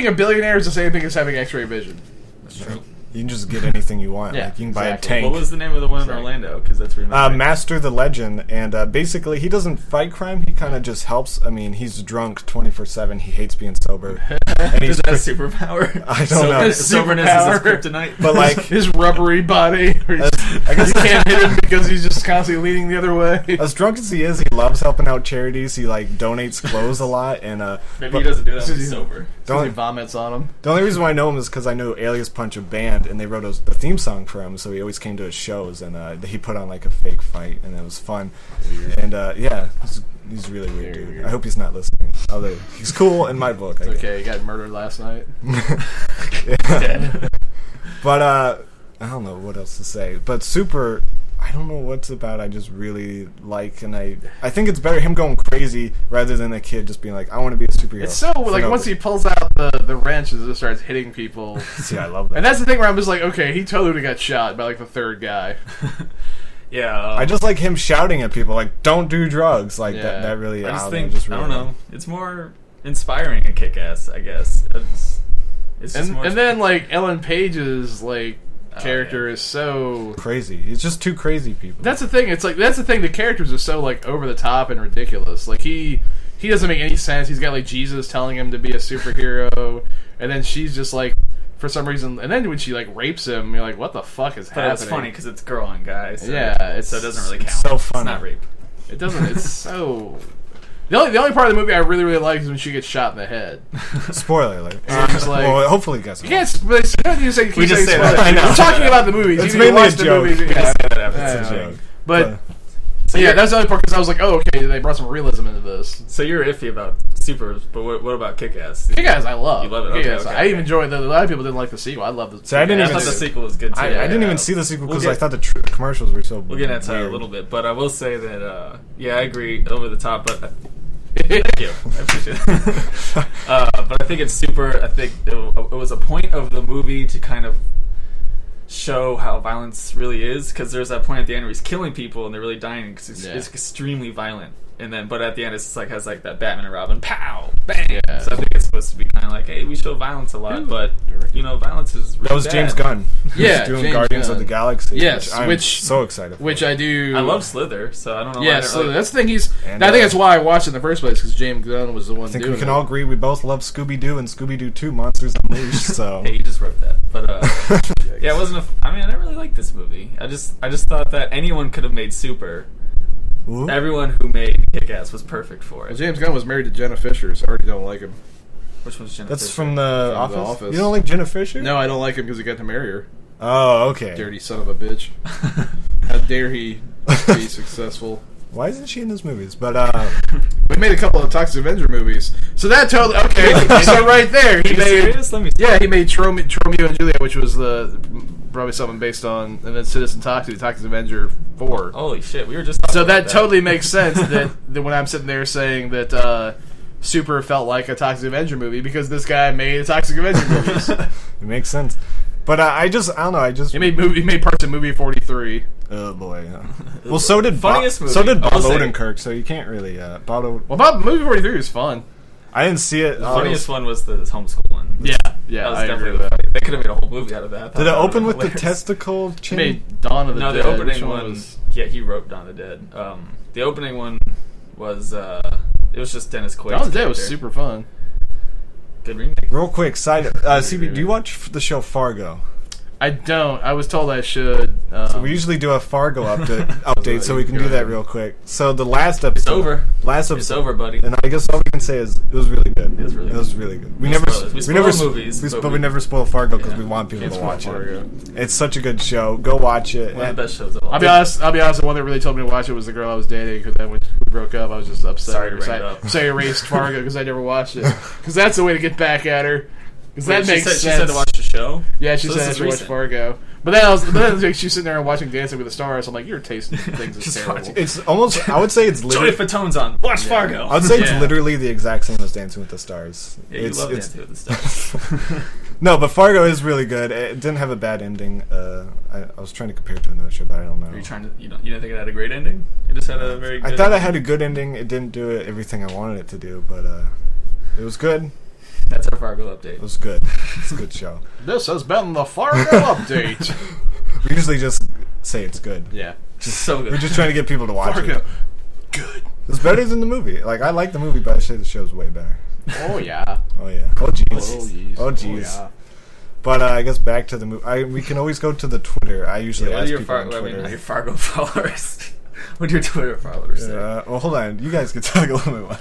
a billionaire is the same thing as having X-ray vision. That's true. You can just get anything you want. Yeah, like you can buy a tank. What was the name of the one in Orlando? Because that's Master the Legend, and basically he doesn't fight crime. He kind of just helps. I mean, he's drunk 24/7. He hates being sober. And he's that superpower. I don't know. Soberness is his kryptonite. But like his rubbery body. I guess he can't hit him because he's just constantly leaning the other way. As drunk as he is, he loves helping out charities. He like donates clothes a lot, and maybe he doesn't do that when he's sober. He vomits on him. The only reason why I know him is because I know Alias Punch, a band, and they wrote the theme song for him, so he always came to his shows, and he put on like a fake fight, and it was fun. Weird. And he's a really weird dude. I hope he's not listening. Although he's cool in my book. Okay, he got murdered last night. But I don't know what else to say. But Super, I don't know what's about. I just really like, and I think it's better him going crazy rather than a kid just being like, I want to be a superhero. It's so like once he pulls out the wrench and just starts hitting people. See, I love that. And that's the thing where I'm just like, okay, he totally got shot by like the third guy. Yeah, I just like him shouting at people like, "Don't do drugs!" Like that really. I don't know. It's more inspiring a Kick-Ass, I guess. It's just more. And then like Ellen Page's like character is so crazy. He's just two crazy people. That's the thing. It's like that's the thing. The characters are so like over the top and ridiculous. Like he doesn't make any sense. He's got like Jesus telling him to be a superhero, and then she's just like for some reason. And then when she like rapes him, you're like, what the fuck is happening? But it's funny because it's girl on guy. So so it doesn't really count. It's so funny. It's not rape. It doesn't. It's so. The only part of the movie I really, really like is when she gets shot in the head. Spoiler alert. Just like, well, hopefully you guys know. You can't. But you don't need to say. We just say that. I know. We're talking about the movies. It's You need to mainly watch a the joke. movies. We just say that after Yeah. it's a joke. But yeah, that's the only part because I was like, oh, okay, they brought some realism into this. So you're iffy about Supers, but what about Kick-Ass? Kick-Ass, I love. You love it? Kick-Ass, Okay. I even enjoyed it. A lot of people didn't like the sequel. I love the. See, I didn't I even thought the see- sequel was good too. I didn't even see the sequel because I thought the commercials were so. We'll get into that a little bit, but I will say that I agree over the top, but. Thank you. I appreciate it. But I think it's super. I think it was a point of the movie to kind of show how violence really is, because there's that point at the end where he's killing people and they're really dying because it's extremely violent. And then, but at the end, it's like has like that Batman and Robin, pow, bang. Yeah. So I think it's supposed to be kind of like, hey, we show violence a lot, but violence is really That was bad. James Gunn. Yeah, He's doing James Guardians Gunn. of the Galaxy. Yes, I'm which- so excited. For Which I do. I love Slither, so I don't know. Yeah, why I so don't that's the thing. And, I think that's why I watched it in the first place because James Gunn was the one I think doing we can it. all agree we both love Scooby-Doo and Scooby-Doo 2 Monsters Unleashed, so... Hey, you just wrote that, but yeah, it wasn't. I mean, I didn't really like this movie. I just thought that anyone could have made Super. Ooh. Everyone who made Kick-Ass was perfect for Well, it. James Gunn was married to Jenna Fisher, so I already don't like him. Which one's Jenna That's Fisher? from the From The Office? Office. You don't like Jenna Fisher? No, I don't like him because he got to marry her. Oh, okay. Dirty son of a bitch. How dare he be successful? Why isn't she in his movies? But, We made a couple of Toxic Avenger movies, so that totally okay. So right there, Are he you made serious? Let me. he made Tromeo and Juliet, which was probably something based on, and then Citizen Toxic Avenger 4. Holy shit, we were just. Talking So about that totally makes sense that when I'm sitting there saying that Super felt like a Toxic Avenger movie because this guy made a Toxic Avenger movies. it makes sense. But I don't know, He made parts of movie 43. Oh, boy. Yeah. Well, so did Funniest movie. So did I Bob will say- Odenkirk, so you can't really... Well, movie 43 was fun. I didn't see it. The funniest one was the homeschool one. Yeah, That was I definitely agree with funny. They could have made a whole movie out of that. I thought Did it that would've open been with the hilarious. testicle He chin? made Dawn of the No, Dead. the opening Which one. was... Yeah, he wrote Dawn of the Dead. The opening one was it was just Dennis Quaid's Dawn of the Dead was character. super fun. Good remake. Real quick, side... CB, do you watch the show Fargo? I don't. I was told I should. So we usually do a Fargo update, so we can do that real quick. So the last episode... It's over. Last episode... It's over, buddy. And I guess all we can say is it was really good. It was really good. We No never spoilers. We we spoil never movies, but but we never spoil Fargo because Yeah. we want people Can't to watch spoil it. Fargo. It's such a good show. Go watch it. One of the best shows of all. I'll be honest. The one that really told me to watch it was the girl I was dating. Because then when we broke up, I was just upset. Sorry to bring it up. So I erased Fargo because I never watched it. Because that's the way to get back at her. Because that Wait, makes sense. She said to watch the show. Yeah, she So said this I is should watch recent. Fargo. But then she's sitting there and watching Dancing with the Stars. I'm like, your taste in things is Just terrible. watch It's almost... I would say it's Joey literally... Fatone's on. Watch Fargo. I would say it's Yeah. literally the exact same as Dancing with the Stars. Yeah, you love it's Dancing with the Stars. No, but Fargo is really good. It didn't have a bad ending. I was trying to compare it to another show, but I don't know. Are you trying to? You didn't think it had a great ending? It just had a very. Good I thought it ending? had a good ending. It didn't do everything I wanted it to do, but it was good. That's our Fargo update. It was good. It's a good show. This has been the Fargo update. We usually just say it's good. Yeah. Just so good. We're just trying to get people to watch Fargo. it. Good. It's better than the movie. Like, I like the movie, but I say the show's way better. Oh yeah. Oh, yeah. Oh, jeez. jeez. Oh, jeez. yeah. But I guess back to the movie. We can always go to the Twitter. I usually Yeah, what are ask your people on Fargo? I Twitter. mean, your Fargo followers. What do your Twitter followers say? Well, hold on. You guys can talk a little bit more.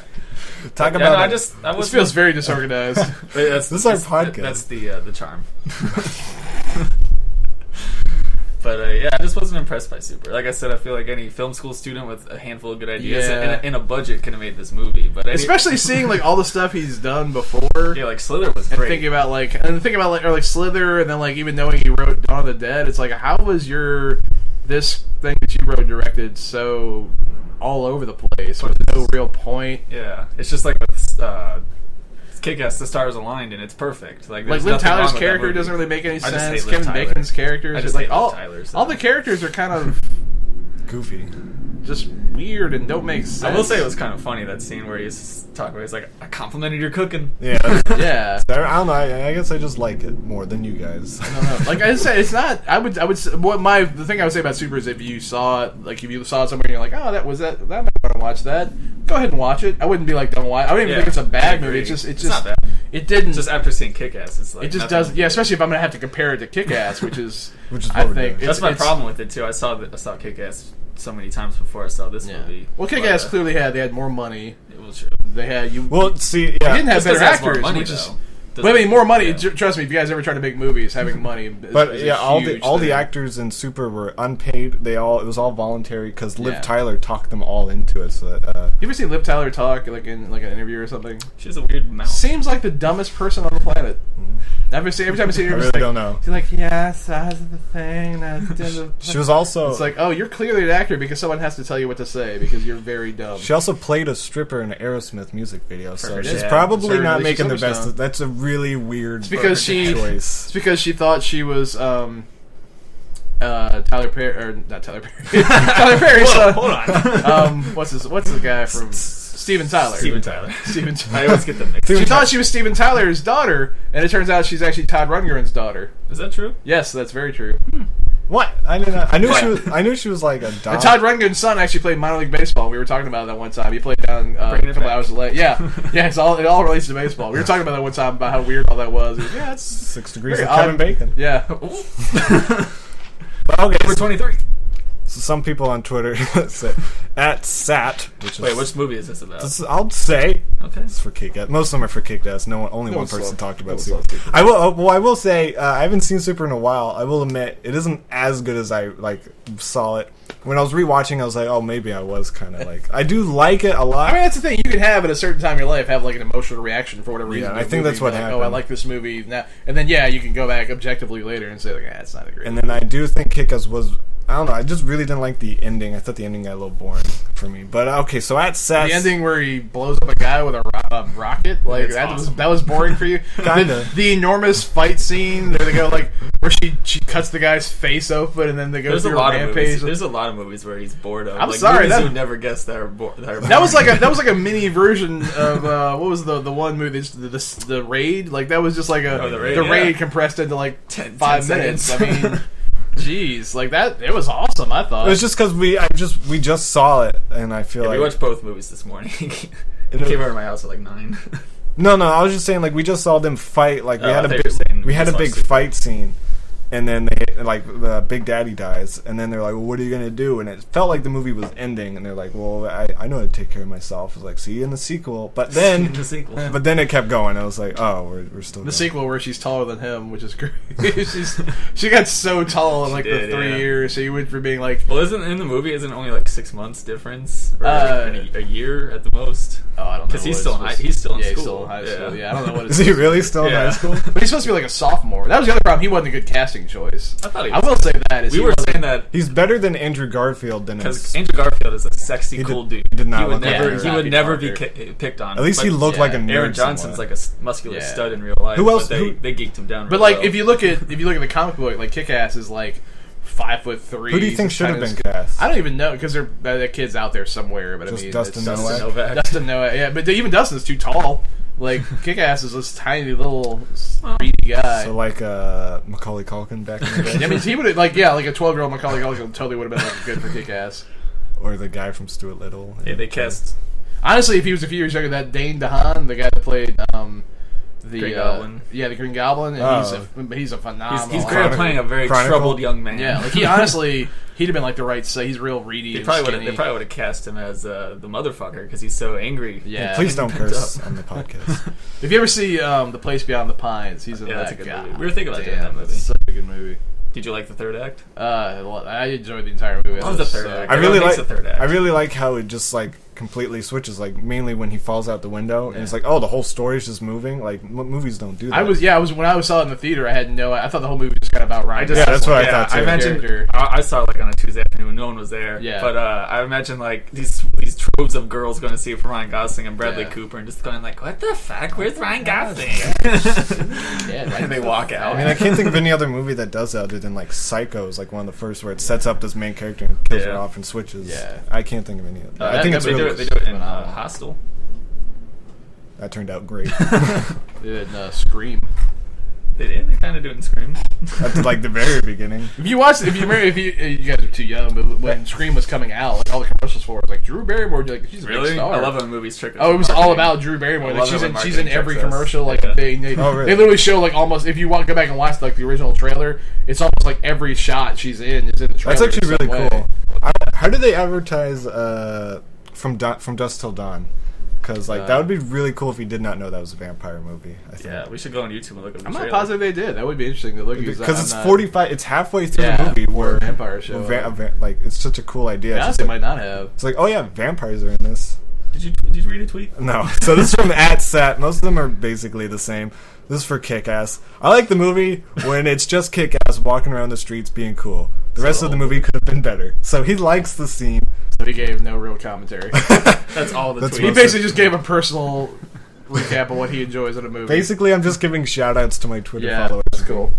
Talk Yeah, about no, it. This feels very disorganized. This is our podcast. That's the charm. But yeah, I just wasn't impressed by Super. Like I said, I feel like any film school student with a handful of good ideas Yeah. and a budget could have made this movie. But Especially seeing like all the stuff he's done before. yeah, like Slither was And great. thinking about like Slither, and then like even knowing he wrote Dawn of the Dead, it's like how was this thing that you wrote and directed so all over the place with no real point? Yeah, it's just like with Kick-Ass, the stars aligned and it's perfect. Like Like there's Liv nothing wrong Tyler's with that character movie. doesn't really make any I just sense. hate Liv Kevin Tyler. Bacon's characters, I just like hate Liv all Tyler, so. all the characters are kind of Goofy. just weird and don't make sense. I will say it was kind of funny, that scene where he's talking about, he's like, I complimented your cooking. Yeah. yeah. I don't know. I guess I just like it more than you guys. I don't know. Like I said, it's not. I would. The thing I would say about Super is if you saw it, like if you saw it somewhere and you're like, oh, that might want to watch that. Go ahead and watch it. I wouldn't be like, don't watch. I don't even think it's a bad movie. It's not bad. it didn't. Just after seeing Kick-Ass, it's like It just nothing- doesn't. Yeah, especially if I'm gonna have to compare it to Kick-Ass, which is Which is I what we're think doing. That's my it's- problem with it too. I saw Kick-Ass so many times before I saw this Yeah. movie. Well, Kick-Ass clearly had more money. It was true. They had you. Well, see, They yeah. didn't have Just 'cause better it has more actors, money, which is. though. But I mean, more money. Yeah. Trust me, if you guys ever try to make movies, having money. But is yeah, a all huge the thing. actors in Super were unpaid. It was all voluntary because Liv Yeah. Tyler talked them all into it. So that, You ever seen Liv Tyler talk like in like an interview or something? She has a weird mouth. Seems like the dumbest person on the planet. Every time I see her, I I'm really just like, don't know. she's like, yes, that's the thing. She was also. It's like, oh, you're clearly an actor because someone has to tell you what to say because you're very dumb. She also played a stripper in an Aerosmith music video, so her she's dad. probably Sorry, not Lisa making the Silverstone. best. That's a really weird. It's because she thought she was Tyler Perry or not Tyler Perry. Tyler Perry's son. Hold on. What's the guy from Steven Tyler? Steven Tyler. Steven I Tyler. always get them mixed. She thought she was Steven Tyler's daughter, and it turns out she's actually Todd Rundgren's daughter. Is that true? Yes, that's very true. What? I didn't know. I knew What? she was. I knew she was like a dog. And Todd Rundgren's son actually played minor league baseball. We were talking about that one time. He played down a Bringing it couple back. hours late. Yeah, yeah. It all relates to baseball. We were talking about that one time about how weird all that was. He was, yeah, it's 6 degrees very of Kevin odd. Bacon. Yeah. But okay, Number 23. so some people on Twitter say at Sat, which is Wait, which movie is this about? I'll say Okay. it's for Kick-Ass. Most of them are for Kick-Ass. Only No one one person saw- talked no about one saw Super. Super. I will say I haven't seen Super in a while. I will admit it isn't as good as I saw it. When I was rewatching, I was like, oh, maybe I was kind of like I do like it a lot. I mean, that's the thing. You can have at a certain time in your life have like an emotional reaction for whatever reason. Yeah, to I a think movie, that's what like, happened. Oh, I like this movie now, and then you can go back objectively later and say like, it's not a great. And then I do think Kick-Ass was. I don't know. I just really didn't like the ending. I thought the ending got a little boring for me. But okay, so at Sat, the ending where he blows up a guy with a rocket, like It's awesome. that was boring for you. Kinda. The enormous fight scene where they go like where she cuts the guy's face open and then they go There's a through lot a of rampage. movies. There's a lot of movies where he's bored of. I'm like, sorry, movies that- you would never guess that are bored. That was like a mini version of what was the one movie the Raid, like that was just like The Raid, the yeah. Raid compressed into like 10 5 minutes. seconds. I mean, jeez, like that it was awesome. I thought it was just because we just saw it, and I feel Yeah, like we watched both movies this morning. It was- came over to my house at like 9. No, I was just saying like we just saw them fight. Like we Oh, had I a thought you big, were saying we had a just big watched Super. fight scene, and then they like the Big Daddy dies, and then they're like, well, "What are you gonna do?" And it felt like the movie was ending, and they're like, "Well, I know how to take care of myself." I was like, "See you in the sequel," but then the sequel. but then it kept going. I was like, "Oh, we're still the going. sequel where she's taller than him, which is great. she got so tall in like She did, the 3 yeah. years. So you went from being like, Well, isn't in the movie? Isn't it only like 6 months difference, or a year at the most? oh, I don't know. Because he's what still it's in supposed- he's still in yeah, school. he's still in high school. Yeah, I don't know what it's Is he really still in Yeah. high school? But he's supposed to be like a sophomore. That was the other problem. He wasn't a good casting choice. I thought he I was. will say that is We he were wasn't- saying that He's better than Andrew Garfield than because his. Andrew Garfield is a sexy, He cool did- dude. did not He would look like never. a He would Peter never be Parker. picked on. At least he But looked like a nerd. Aaron Johnson's somewhat. like a muscular Yeah. stud in real life. Who else- But they geeked him down. But really like, well. if you look at the comic book, like Kick-Ass is like 5'3". Who do you think He's should have kinda been sc- cast? I don't even know because that kid's out there somewhere. But Just I mean, Dustin it's Novak? Novak. Dustin Novak, yeah. But even Dustin's too tall. Like Kick-Ass is this tiny little reedy guy. So like Macaulay Culkin back in the day, I mean, he would have like a 12-year-old Macaulay Culkin totally would have been like good for Kick-Ass. or the guy from Stuart Little. Yeah, they cast Honestly, if he was a few years younger, that Dane DeHaan, the guy that played the Green Goblin. yeah, the Green Goblin, and Oh. he's a phenomenal. He's great at playing a very Chronicle? troubled young man. Yeah, like he honestly, he'd have been like the right size. He's real reedy. They and probably skinny. would have cast him as the motherfucker because he's so angry. Yeah. Please don't Pent curse up. on the podcast. If you ever see The Place Beyond the Pines, he's in Yeah, that. that's a good God, movie. We were thinking about doing damn, that movie. That's such a good movie. Did you like the third act? Well, I enjoyed the entire movie. I love the third act. I Everyone really hates like the third act. I really like how it just like completely switches. Like mainly when he falls out the window, and it's like, oh, the whole story's just moving. Like movies don't do that. I was when I saw it in the theater. I had no. I thought the whole movie was just kind of about Ryan. Yeah, that's what I Yeah, thought too. I imagine Character. I saw it like on a Tuesday afternoon. No one was there. Yeah. But I imagine like these troves of girls going to see it for Ryan Gosling and Bradley Yeah. Cooper and just going like, what the fuck? Where's Ryan Gosling? Yeah, And they walk out. I mean, I can't think of any other movie that does that other than like Psycho is like one of the first where it sets up this main character and kills her Yeah. off and switches. Yeah. I can't think of any of that. I think it's they, really do it in phenomenal. Hostel. that turned out great. And Scream. They kind of do it in Scream. At like the very beginning. If you watch, you guys are too young, but when Scream was coming out, like all the commercials for it, was like Drew Barrymore, you're like, she's a big star. I love when movies trick us. Oh, it was marketing. all about Drew Barrymore. Like she's in every tricks us. commercial. Like they really? literally show like almost if you go back and watch like the original trailer, it's almost like every shot she's in is in the trailer. That's actually in some really way. cool. How do they advertise From Dusk Till Dawn? Because that would be really cool if you did not know that was a vampire movie. I think. Yeah, we should go on YouTube and look at the I'm trailer. not positive they did. That would be interesting to look at Because it's 45. It's halfway through the movie where where a vampire show. like it's such a cool idea. They It's honestly just might not have. It's like, oh yeah, vampires are in this. Did you read a tweet? No. So this is from @Sat. Most of them are basically the same. This is for Kick-Ass. I like the movie when it's just Kick-Ass walking around the streets being cool. The rest of the movie could have been better. So he likes the scene. So he gave no real commentary. That's all the That's tweets. He basically just gave a personal recap of what he enjoys in a movie. Basically, I'm just giving shout-outs to my Twitter followers. That's cool.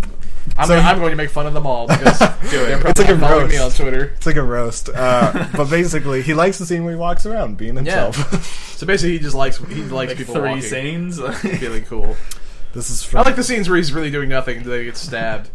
I'm going to make fun of them all because they're It's probably like a following me roast. on Twitter. It's like a roast. But basically, he likes the scene where he walks around being himself. So basically, he just likes like people 3 walking, scenes. feeling cool. This is from I like the scenes where he's really doing nothing until he gets stabbed.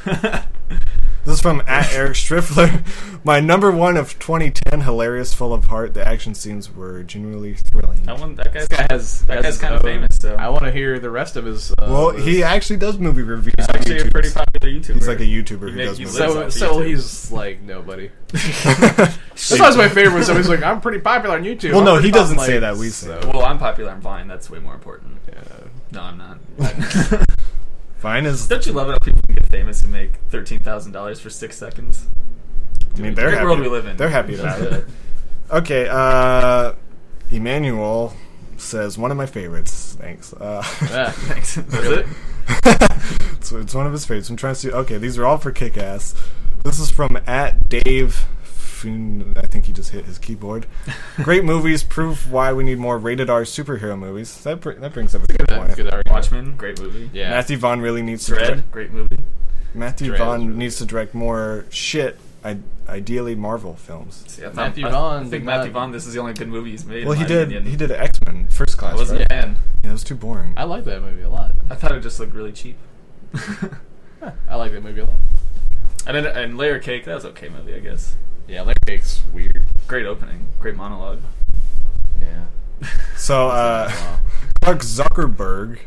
This is from @Eric Striffler. My number one of 2010, hilarious, full of heart. The action scenes were genuinely thrilling. That This guy has guy's kind of famous, so I want to hear the rest of his. Well, he actually does movie reviews. he's on actually a YouTube. pretty popular YouTuber. He's like a YouTuber who He does lives movies. off so YouTube. he's like nobody. That's always my favorite when somebody's like, I'm pretty popular on YouTube. Well, I'm no, pretty he doesn't popular. say that. We say that. Well, I'm popular on Vine. That's way more important. No, I'm not. Fine is. Don't you love it how people can get famous and make $13,000 for 6 seconds? I mean, they're Great happy. world we live in. They're happy about it. Okay, Emmanuel says one of my favorites. Thanks. Yeah. Thanks. That's it? It's one of his favorites. I'm trying to see. Okay, these are all for Kick-Ass. This is from @Dave. I think he just hit his keyboard. Great movies prove why we need more rated R superhero movies. That brings up a good point. Good argument. Watchmen, great movie. Yeah. Matthew Vaughn really needs to Dread, direct. great movie. Matthew Dread is Vaughn really needs to direct more shit. Ideally, Marvel films. See, Matthew I Vaughn think did Matthew not- Vaughn. This is the only good movie he's made. Well, in he my did. opinion. He did X-Men First Class. I wasn't right? a fan. Yeah, it was too boring. I like that movie a lot. I thought it just looked really cheap. I like that movie a lot. And Layer Cake, that was okay movie, I guess. Yeah, Layer Cake's weird. Great opening, great monologue. Yeah. So, Clark Zuckerberg.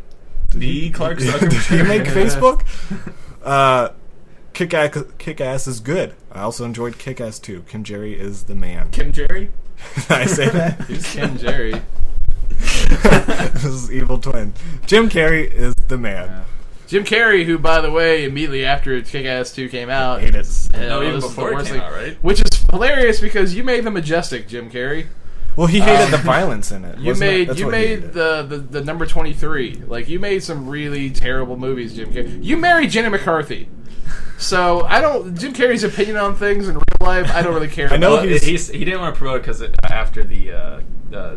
The Clark Zuckerberg. Did he make Facebook? Kick-Ass is good. I also enjoyed Kick-Ass 2. Kim Jerry is the man. Kim Jerry? Did I say that? Who's Ken Jerry? This is Evil Twin. Jim Carrey is the man. Yeah. Jim Carrey, who, by the way, immediately after Kick-Ass 2 came out... Hate it. No, even this is the before it worst came thing. out, right? Which is hilarious because you made The Majestic, Jim Carrey. Well, he hated the violence in it. You wasn't it? made That's you what he made hated. the number 23. Like, you made some really terrible movies, Jim Carrey. You married Jenny McCarthy. So, Jim Carrey's opinion on things in real life, I don't really care I know about. Well, he didn't want to promote it because after the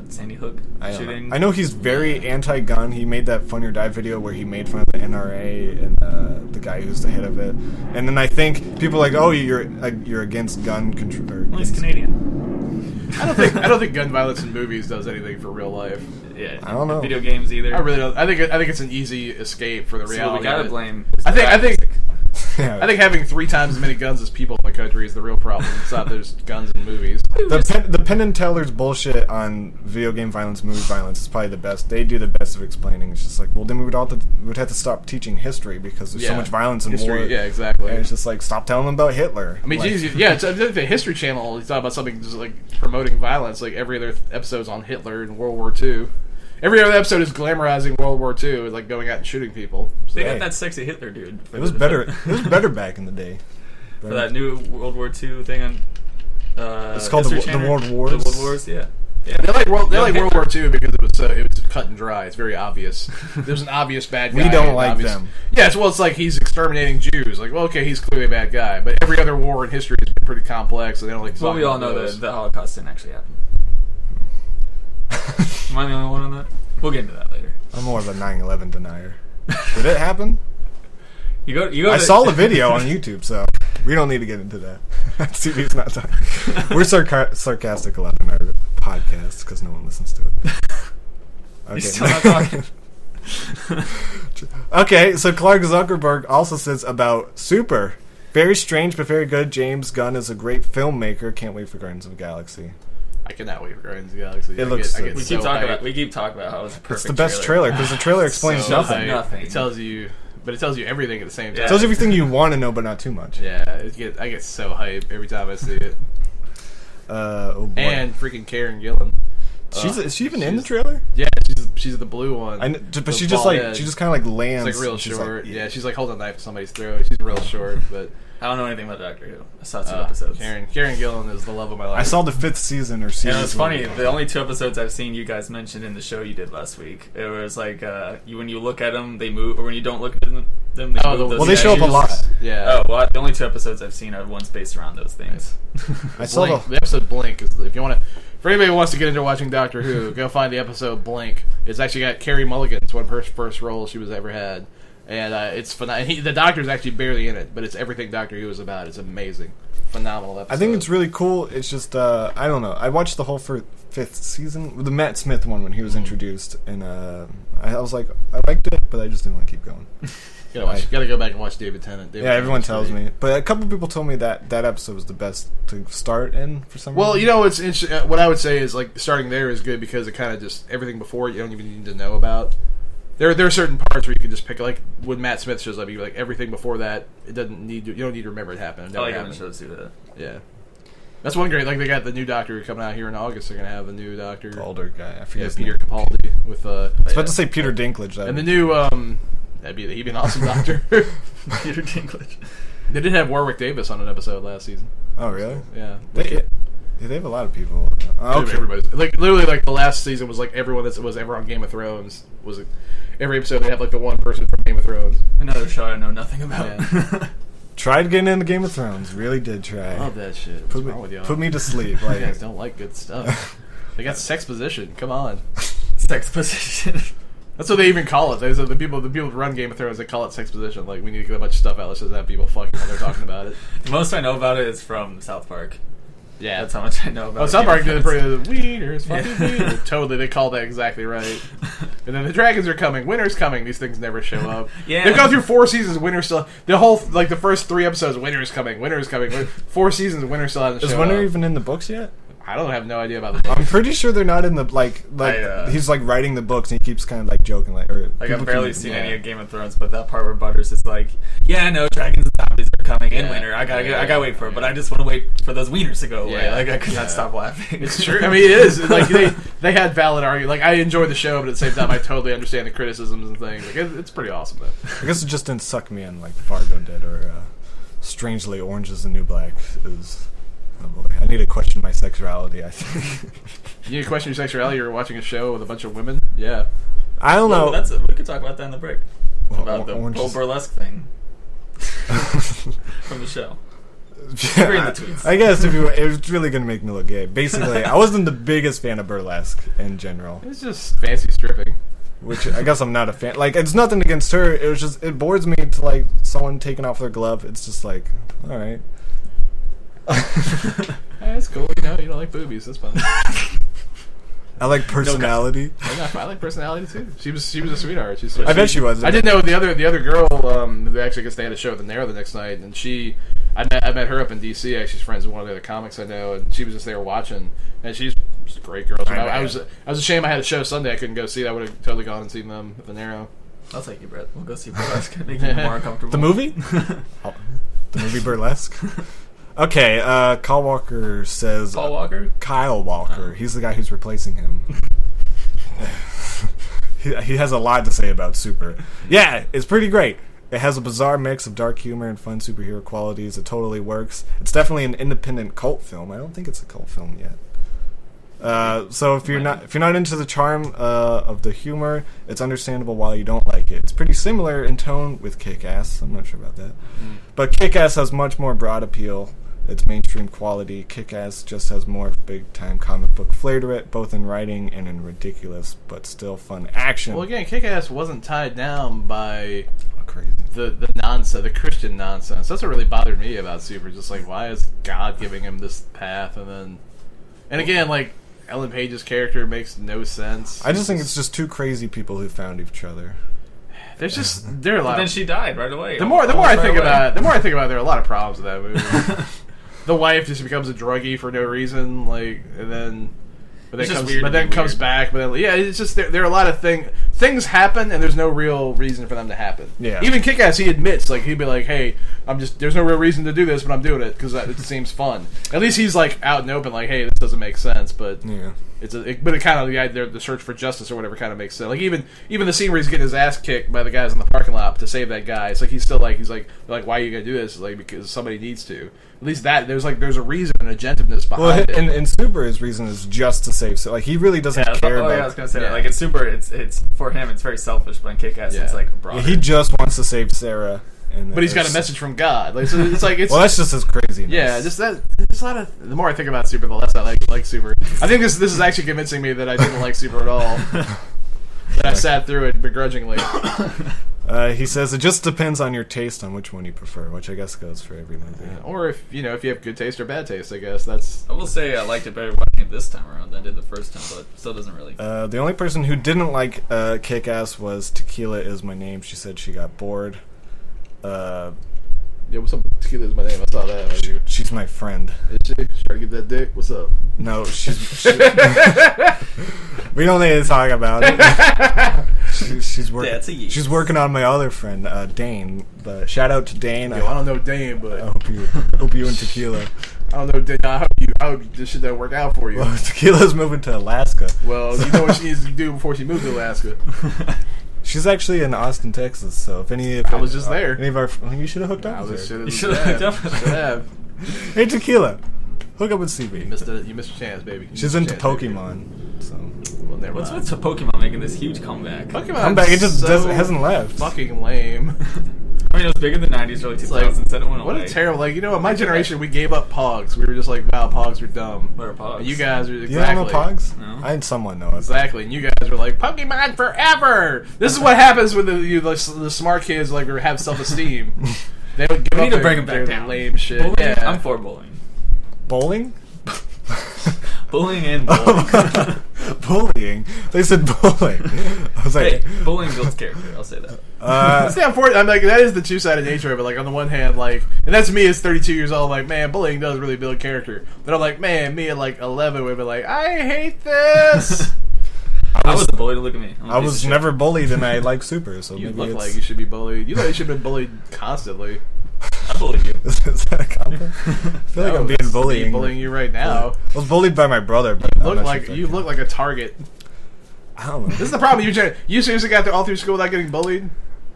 Sandy Hook shooting. I know he's very anti-gun. He made that Fun or Die video where he made fun of the NRA and the guy who's the head of it. And then I think people are like, oh, you're against gun control. Well, he's Canadian. I don't think gun violence in movies does anything for real life. Yeah, I don't know. Video games either. I really don't. I think it's an easy escape for the So reality. we gotta of it. blame. I think Yeah. I think having 3 times as many guns as people in the country is the real problem. It's not there's guns in movies. The Penn and Teller's bullshit on video game violence, movie violence is probably the best. They do the best of explaining. It's just like, well, then we'd have to stop teaching history because there's so much violence in war. Yeah, exactly. And it's just like, stop telling them about Hitler. I mean, like, geez, yeah, it's the History Channel. You talk about something just like promoting violence. Like every other episode's on Hitler and World War II. Every other episode is glamorizing World War II, like going out and shooting people. So, They Hey. got that sexy Hitler dude. it was better. It was better back in the day. For that new World War II thing on. It's called the History Channel. World Wars. The World Wars, yeah. They like World War II because it was cut and dry. It's very obvious. There's an obvious bad guy. We don't and like obvious, them. Yeah, it's like he's exterminating Jews. Like, well, okay, he's clearly a bad guy. But every other war in history has been pretty complex, and they don't like. Well, we all know that the Holocaust didn't actually happen. Am I the only one on that? We'll get into that later. I'm more of a 9/11 denier. Did it happen? You go. I saw the video on YouTube, so we don't need to get into that. TV's not talking. We're sarcastic a lot in our podcast because no one listens to it. He's still not talking. Okay, so Clark Zuckerberg also says about Super. Very strange, but very good. James Gunn is a great filmmaker. Can't wait for Guardians of the Galaxy. I cannot wait for Guardians of the Galaxy. We keep talking about how it's a perfect. It's the best trailer because the trailer explains nothing. Nothing. It tells you everything at the same time. It tells you everything you want to know, but not too much. Yeah, I get so hyped every time I see it. Oh boy. And freaking Karen Gillan. Is she even in the trailer? Yeah, she's the blue one. But she just like she just kind of like lands. It's like real short. Like, yeah, she's like holding a knife to somebody's throat. She's real short, but I don't know anything about Doctor Who. I saw 2 episodes. Karen Gillan is the love of my life. I saw the 5th season or season. And it's funny. The only 2 episodes I've seen you guys mentioned in the show you did last week. It was like when you look at them, they move, or when you don't look at them, they move. Well, they show up a lot. Yeah. Oh, well, the only 2 episodes I've seen are ones based around those things. I saw the episode Blink. Is if you want to, for anybody who wants to get into watching Doctor Who, go find the episode Blink. It's actually got Carey Mulligan. It's one of her first roles she was ever had. And it's phenomenal. The Doctor's actually barely in it, but it's everything Doctor Who is about. It's amazing. Phenomenal episode. I think it's really cool. It's just, I don't know. I watched the whole 5th season, the Matt Smith one when he was introduced, and I was like, I liked it, but I just didn't want to keep going. You gotta go back and watch David Tennant. Everyone tells me. But a couple people told me that episode was the best to start in for some reason. Well, you know, what I would say is, like, starting there is good because it kind of just, everything before you don't even need to know about. There are certain parts where you can just pick, like when Matt Smith shows up, you're like everything before that. You don't need to remember it happened. I like having shows do that. Yeah, that's one great. Like they got the new Doctor coming out here in August. They're gonna have a new Doctor, the older guy. I forget his Peter name. Capaldi with. I was about to say Peter Dinklage. And the new he'd be an awesome Doctor. Peter Dinklage. They did have Warwick Davis on an episode last season. Oh really? Yeah. They have a lot of people. Okay. Everybody's literally the last season was like everyone that was ever on Game of Thrones was. Every episode they have like the one person from Game of Thrones. Another show I know nothing about. Yeah. Tried getting into Game of Thrones. Really did try. I love that shit. What's wrong with y'all? Put me to sleep. Like, you guys don't like good stuff. They got sex position. Come on. Sex position. That's what they even call it. The people who run Game of Thrones, they call it sex position. Like, we need to get a bunch of stuff out. Let's just have people fucking while they're talking about it. The most I know about it is from South Park. Yeah. That's how much I know about it. Oh, South Park did the wieners, fucking wieners. Totally, they called that exactly right. And then the dragons are coming. Winter's coming. These things never show up. Yeah. They've gone through 4 seasons. Winter still... The whole... Like, the first 3 episodes, winter's coming. 4 seasons, winter still hasn't shown up. Is winter even in the books yet? I don't have no idea about the book. I'm pretty sure they're not in the he's like writing the books and he keeps kind of like joking I've barely seen any of Game of Thrones, but that part where Butters is like, yeah, I know dragons and zombies are coming in winter. I gotta wait for it, but I just want to wait for those wieners to go away. Yeah. Like I could not stop laughing. It's true. I mean, it is like they had valid argument. Like I enjoy the show, but at the same time, I totally understand the criticisms and things. Like it's pretty awesome though. I guess it just didn't suck me in like Fargo did, or strangely, Orange Is the New Black is. Oh boy, I need to question my sexuality, I think. You need to question your sexuality? You're watching a show with a bunch of women? Yeah. I don't know. We could talk about that in the break. About the whole burlesque thing. From the show. Yeah, in the tweets. I guess it was really going to make me look gay. Basically, I wasn't the biggest fan of burlesque in general. It's just fancy stripping. Which I guess I'm not a fan. Like, it's nothing against her. It was just, it bores me to, like, someone taking off their glove. It's just like, alright. Hey, that's cool. You don't like boobies. That's fun. I like personality. I like personality too. She was a sweetheart. I bet she was. I didn't know the other girl. Who actually gets to had a show at the Narrow the next night, and I met her up in DC. Actually, she's friends with one of the other comics I know, and she was just there watching. And she's a great girl. So I was ashamed I had a show Sunday I couldn't go see. I would have totally gone and seen them at the Narrow. I'll take you, Brett. We'll go see Burlesque. Make you more uncomfortable. The movie? The movie Burlesque? Okay, Kyle Walker says... Paul Walker? Kyle Walker. He's the guy who's replacing him. He has a lot to say about Super. Yeah, it's pretty great. It has a bizarre mix of dark humor and fun superhero qualities. It totally works. It's definitely an independent cult film. I don't think it's a cult film yet. So if you're not into the charm of the humor, it's understandable why you don't like it. It's pretty similar in tone with Kick-Ass. I'm not sure about that. But Kick-Ass has much more broad appeal. It's mainstream quality. Kick-Ass just has more big-time comic book flair to it, both in writing and in ridiculous but still fun action. Well, again, Kick-Ass wasn't tied down by crazy the nonsense, the Christian nonsense. That's what really bothered me about Super. Just like, why is God giving him this path? And again, like, Ellen Page's character makes no sense. I just think it's just two crazy people who found each other. There are a lot. But then she died right away. The more I think about it, there are a lot of problems with that movie. The wife just becomes a druggie for no reason, but then comes back. But then, yeah, it's just there are a lot of things happen, and there's no real reason for them to happen. Yeah. Even Kick-Ass, he admits, like, he'd be like, "Hey, there's no real reason to do this, but I'm doing it because it seems fun." At least he's like out and open, like, "Hey, this doesn't make sense," but Yeah. but it kind of the search for justice or whatever kind of makes sense. Like even the scene where he's getting his ass kicked by the guys in the parking lot to save that guy. It's like he's still like why are you gonna do this? Like because somebody needs to. At least that there's a reason and a gentleness behind it. And Super, his reason is just to save. So like he really doesn't care about. Yeah, I was gonna say that. Like it's Super. It's for him. It's very selfish. But in Kick-Ass, it's like broader. Yeah, he just wants to save Sarah. But he's got a message from God. Like, so it's well, that's just his craziness. Yeah, just that. There's a lot of. The more I think about Super, the less I like Super. I think this is actually convincing me that I didn't like Super at all. That I sat through it begrudgingly. He says it just depends on your taste on which one you prefer, which I guess goes for every movie. Yeah, or if you have good taste or bad taste, I guess that's. I will say I liked it better watching it this time around than I did the first time, but still doesn't really. The only person who didn't like Kick-Ass was Tequila Is My Name. She said she got bored. Yeah, what's up? Tequila Is My Name. I saw that. She's my friend. Is she? She trying to get that dick? What's up? No, we don't need to talk about it. She's working. That's a yes. She's working on my other friend, Dane. But shout out to Dane. Yo, I don't know Dane, but I hope you and Tequila. I don't know Dane. I hope this shit doesn't work out for you. Well, Tequila's moving to Alaska. Well, you know what she needs to do before she moves to Alaska. She's actually in Austin, Texas. So if I was just there. Any of our, you should have hooked up. You should have hooked up. Hey, Tequila, hook up with CB. You missed a chance, baby. She's into Pokemon. So well, never mind. What's Pokemon making this huge comeback? Comeback. It just hasn't left. Fucking lame. I mean, it was big in the 90s, early 2000s, then it went away. What a terrible... Like, in my generation, we gave up Pogs. We were just like, wow, Pogs are dumb. What are Pogs? And you guys are... Exactly. You don't know Pogs? No. I had someone know it. Exactly. And you guys were like, Pokemon forever! This is what happens when the smart kids have self-esteem. They would give We up need to bring them back down. Lame shit. Bowling? Yeah. I'm for bowling. Bowling? Bullying and bowling. Bullying. They said bowling. I was like, hey, bowling builds character. I'll say that. That's the unfortunate. I'm like, that is the two-sided nature of it. Like, on the one hand, like, and that's me as 32 years old. Like, man, bullying does really build character. But I'm like, man, me at like 11 would be like, I hate this. I was a bully. Look at me. I was never bullied, and I like Super. So You maybe look it's... like you should be bullied. You know, you should have been bullied constantly. I bullied you. Is that a compliment? I feel like I'm being bullying. Bullying you right now. I was bullied by my brother. But You look like a target. I don't know. This is the problem. You seriously got all through school without getting bullied?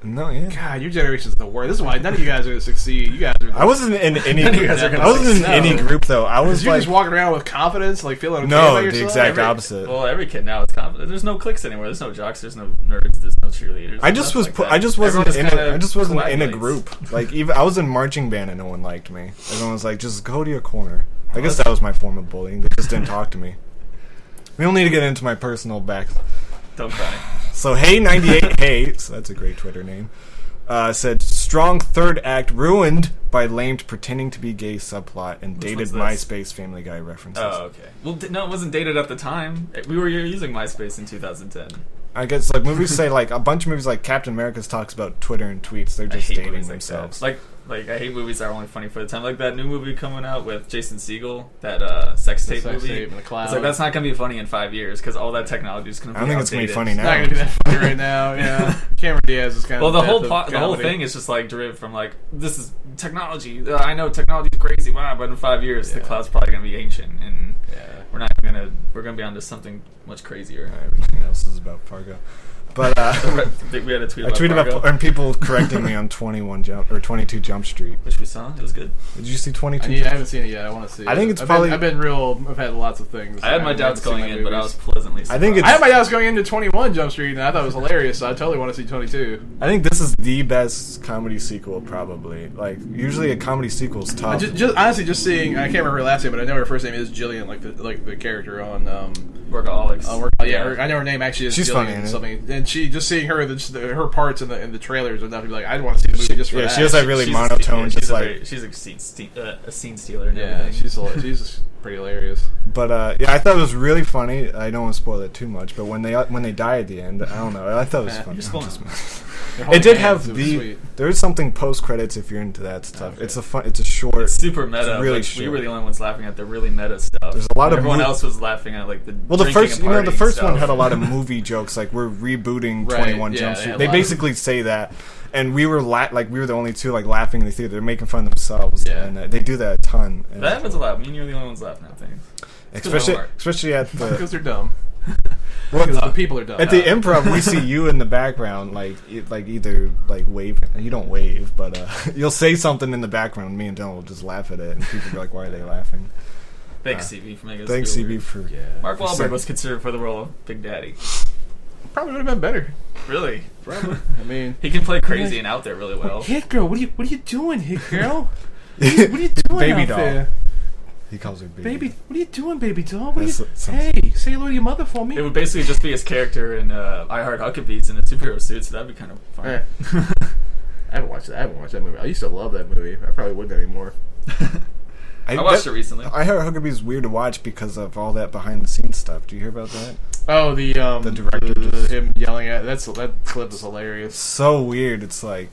No, yeah. God, your generation's the worst. This is why none of you guys are going to succeed. You guys are. I wasn't in any. None of you guys are gonna I wasn't in succeed. any group though. I was You're like just walking around with confidence, like feeling okay no, about the yourself? exact opposite. Well, every kid now is confident. There's no cliques anymore. There's no jocks. There's no nerds. There's no cheerleaders. I just was. Like that. I just wasn't in. I just wasn't in a coagulates. group. Like even I was in marching band and no one liked me. Everyone was like, "Just go to your corner." I guess that was my form of bullying. They just didn't talk to me. We don't need to get into my personal back. Don't cry. So hey 98 hey, so that's a great Twitter name. Said strong third act ruined by lamed pretending to be gay subplot and dated one's this? MySpace Family Guy references. Oh, okay. Well, no, it wasn't dated at the time. We were using MySpace in 2010. I guess like movies say like a bunch of movies like Captain America's talks about Twitter and tweets. They're just dating themselves. Like I hate movies that are only funny for the time. Like that new movie coming out with Jason Segel, that sex tape movie. Tape in the cloud. It's like that's not gonna be funny in 5 years because all that technology is gonna be I don't think outdated. it's gonna be funny It's not now. going to be that funny right now. Yeah, Cameron Diaz is kind Well, of the whole thing is just like derived from like this is technology. I know technology is crazy, wow, but in 5 years the cloud's probably gonna be ancient, and we're gonna be onto something much crazier. Everything else is about Fargo. But we had a tweet I about tweeted Fargo, about and people correcting me on 22 Jump Street. which we saw. It was good. Did you see 22? I haven't seen it yet. I want to see it. I think it's I've probably- I've had lots of things. I had my doubts going in, but I was pleasantly surprised. I think I had my doubts going into 21 Jump Street, and I thought it was hilarious, so I totally want to see 22. I think this is the best comedy sequel probably. Like usually a comedy sequel is tough. Honestly, just seeing, I can't remember her last name, but I know her first name is Jillian, like the character on Workaholics. I know her name actually is She's Jillian funny in it. something, and she just seeing her her parts in the trailers enough to be like, I want to see the movie just for that. She has that really She's monotone, she's just a like. very- she's a scene stealer and Yeah, everything. she's pretty hilarious. But yeah, I thought it was really funny. I don't want to spoil it too much, but when they die at the end, I don't know. I thought it was funny. You're spoiling It did have It was the. sweet. There is something post credits if you're into that stuff. Okay. It's a fun. It's a short. It's super meta. really Like, we short. were the only ones laughing at the really meta stuff. There's a lot of Everyone mo- else was laughing at like the Well, the drinking first, and the partying first one stuff. had a lot of movie jokes, like we're rebooting Right, 21 yeah, Jump they Street. had They a lot of- basically say that, and we were we were the only two like laughing in the theater. They're making fun of themselves, Yeah. and they do that a ton. And That happens a lot. Me and you are the only ones laughing at things. especially at the Because they're dumb. well, Because the people are dumb. at the improv. We see you in the background, like either like waving. You don't wave, but you'll say something in the background. Me and Dylan will just laugh at it, and people be like, "Why are they laughing?" Thanks, CB, for making us Thanks, feel CB, weird. for Mark for Wahlberg saying- was considered for the role of Big Daddy. Probably would have been better. Really? Probably. I mean, He can play crazy and out there really well. Hit girl, what are you doing, Hit girl? What are you doing Baby out doll. there? He calls her Baby, what are you doing, baby doll? What are That's you? some- Hey, say hello to your mother for me. It would basically just be his character in I Heart Huckabees in a superhero suit, so that'd be kind of fun. Eh. I haven't watched that movie. I used to love that movie. I probably wouldn't anymore. I watched it recently. I heard Huckabee's weird to watch because of all that behind the scenes stuff. Do you hear about that? Oh, the director just- him yelling at that clip is hilarious. So weird. It's like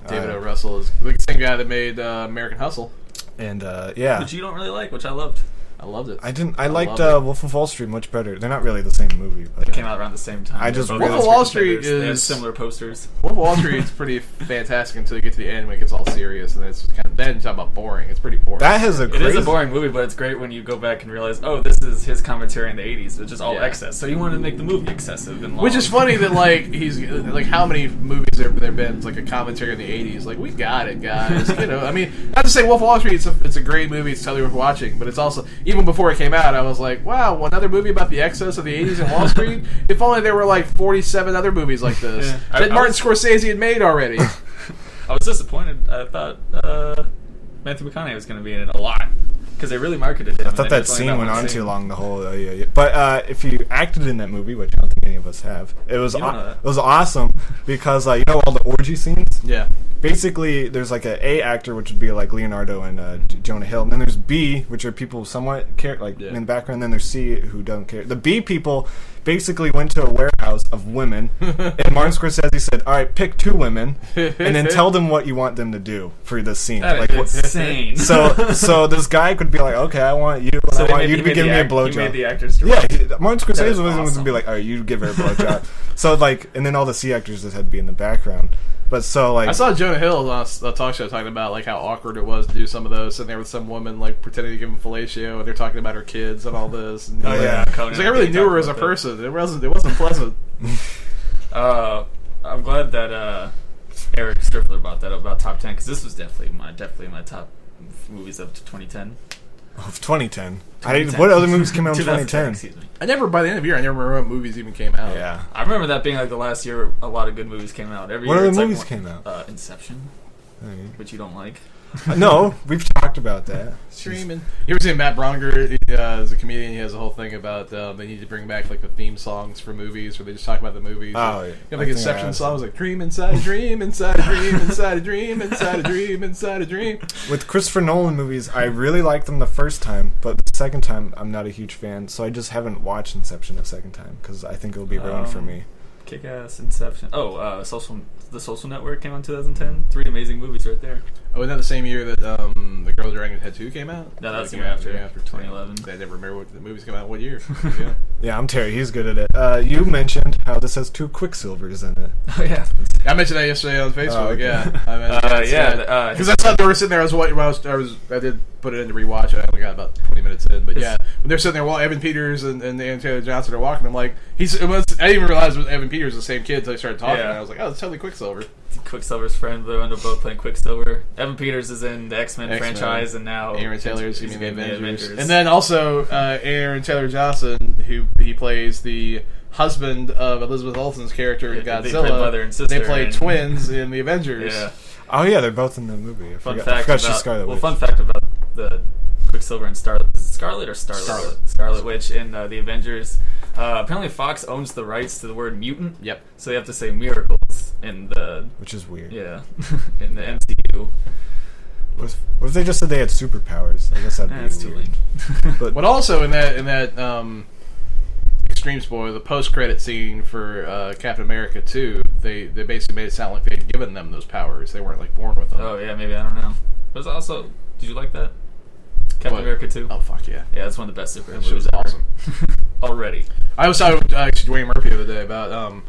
David O. Russell is the same guy that made American Hustle. and yeah. Which you don't really like, which I loved. I loved it. I liked love it. Wolf of Wall Street much better. They're not really the same movie, but They came out around the same time. I just They're both realized- Wolf of Wall Street contenders. They had is- similar posters. Wolf of Wall Street is pretty fantastic until you get to the end when it gets all serious, and then it's kind of then you talk about boring. It's pretty boring. that has a It crazy. is a boring movie, but it's great when you go back and realize, oh, this is his commentary in the 80s, which is all Yeah. excess. So you wanted to make the movie excessive and long. Which is funny that like he's like how many movies there been like a commentary in the 80s. Like we got it, guys. You know, I mean, not to say Wolf of Wall Street it's a great movie. It's totally worth watching, but it's also even before it came out, I was like, wow, another movie about the excess of the 80s in Wall Street. If only there were like 47 other movies like this Yeah. that I Martin was- Scorsese had made already. I was disappointed. I thought Matthew McConaughey was going to be in it a lot because they really marketed him. I thought that scene went on too long. The whole yeah. But if you acted in that movie, which I don't think any of us have, it was You don't know that. it was awesome because you know all the orgy scenes. Yeah. Basically, there's like a A actor, which would be like Leonardo and Jonah Hill, and then there's B, which are people who somewhat care, like Yeah. in the background. And then there's C, who don't care. The B people basically went to a warehouse of women, and Martin Scorsese said, "All right, pick 2 women, and then tell them what you want them to do for this scene." That Like, is insane. so this guy could be like, "Okay, I want you, and I want you to be giving me a He made blowjob." the actors Yeah, direct. Martin That Scorsese is was going to awesome. be like, "All right, you give her a blowjob." So like, and then all the C actors just had to be in the background. But so like, I saw Jonah Hill on a talk show talking about like how awkward it was to do some of those, sitting there with some woman like pretending to give him fellatio, and they're talking about her kids and all this. And he's Oh, like, yeah. he's like, I really knew her as a person. It wasn't pleasant. I'm glad that Eric Striffler brought that up about top 10 because this was definitely my top movies of 2010. of 2010. 2010. What other movies came out in 2010, 2010? excuse me. I never by the end of the year I never remember what movies even came out. Yeah. I remember that being like the last year a lot of good movies came out. Every What year other it's like movies one- came out? Inception, which you don't like. No, we've talked about that. Streaming. You ever seen Matt Bronger? As a comedian, he has a whole thing about they need to bring back like the theme songs for movies, where they just talk about the movies. Oh, yeah. You have I like think I Inception asked. songs like "Dream Inside a Dream, Inside a Dream, Inside a Dream, Inside a Dream, Inside a Dream." With Christopher Nolan movies, I really liked them the first time, but the second time I'm not a huge fan, so I just haven't watched Inception the second time because I think it'll be ruined for me. Kick-Ass, Inception. The Social Network came out in 2010. 3 amazing movies right there. Oh, wasn't that the same year that The Girl with Dragon Tattoo came out? No, that's It the came year out after, the year 2011. I never remember what the movies came out. What year? Yeah. Yeah, I'm Terry. He's good at it. You mentioned how this has 2 Quicksilvers in it. Oh yeah. I mentioned that yesterday on Facebook. Oh, okay. Yeah, I mentioned because I thought they were sitting there. I did put it in to rewatch it. I only got about 20 minutes in, but yeah, when they're sitting there, while Evan Peters and Aaron Taylor Johnson are walking, I'm like, I didn't even realize it was Evan Peters, the same kid, until they started talking. Yeah. And I was like, oh, it's totally Quicksilver. Quicksilver's friend. They end up both playing Quicksilver. Evan Peters is in the X-Men X-Men. franchise, and now Aaron Taylor's he's in the in Avengers. And then also Aaron Taylor Johnson, who he plays the husband of Elizabeth Olsen's character in Yeah, Godzilla. they play brother and sister They play in- twins in the Avengers. Yeah. Oh yeah, they're both in the movie. I Fun forgot fact she's about Scarlet Witch. fun fact about the Quicksilver and Scarlet or Starlet? Scarlet Witch in the Avengers. Apparently Fox owns the rights to the word mutant. Yep. So they have to say miracles in the... Which is weird. Yeah. in the MCU. What if they just said they had superpowers? I guess that'd be That's too weird. lame. But also in that extreme spoiler, the post-credit scene for Captain America 2, they basically made it sound like they had given them those powers. They weren't like born with them. Oh yeah, maybe, I don't know. But it's also, did you like that? Captain America 2? Oh fuck yeah. Yeah, that's one of the best superhero That shit movies was ever. awesome. Already. I was talking to Dwayne Murphy the other day about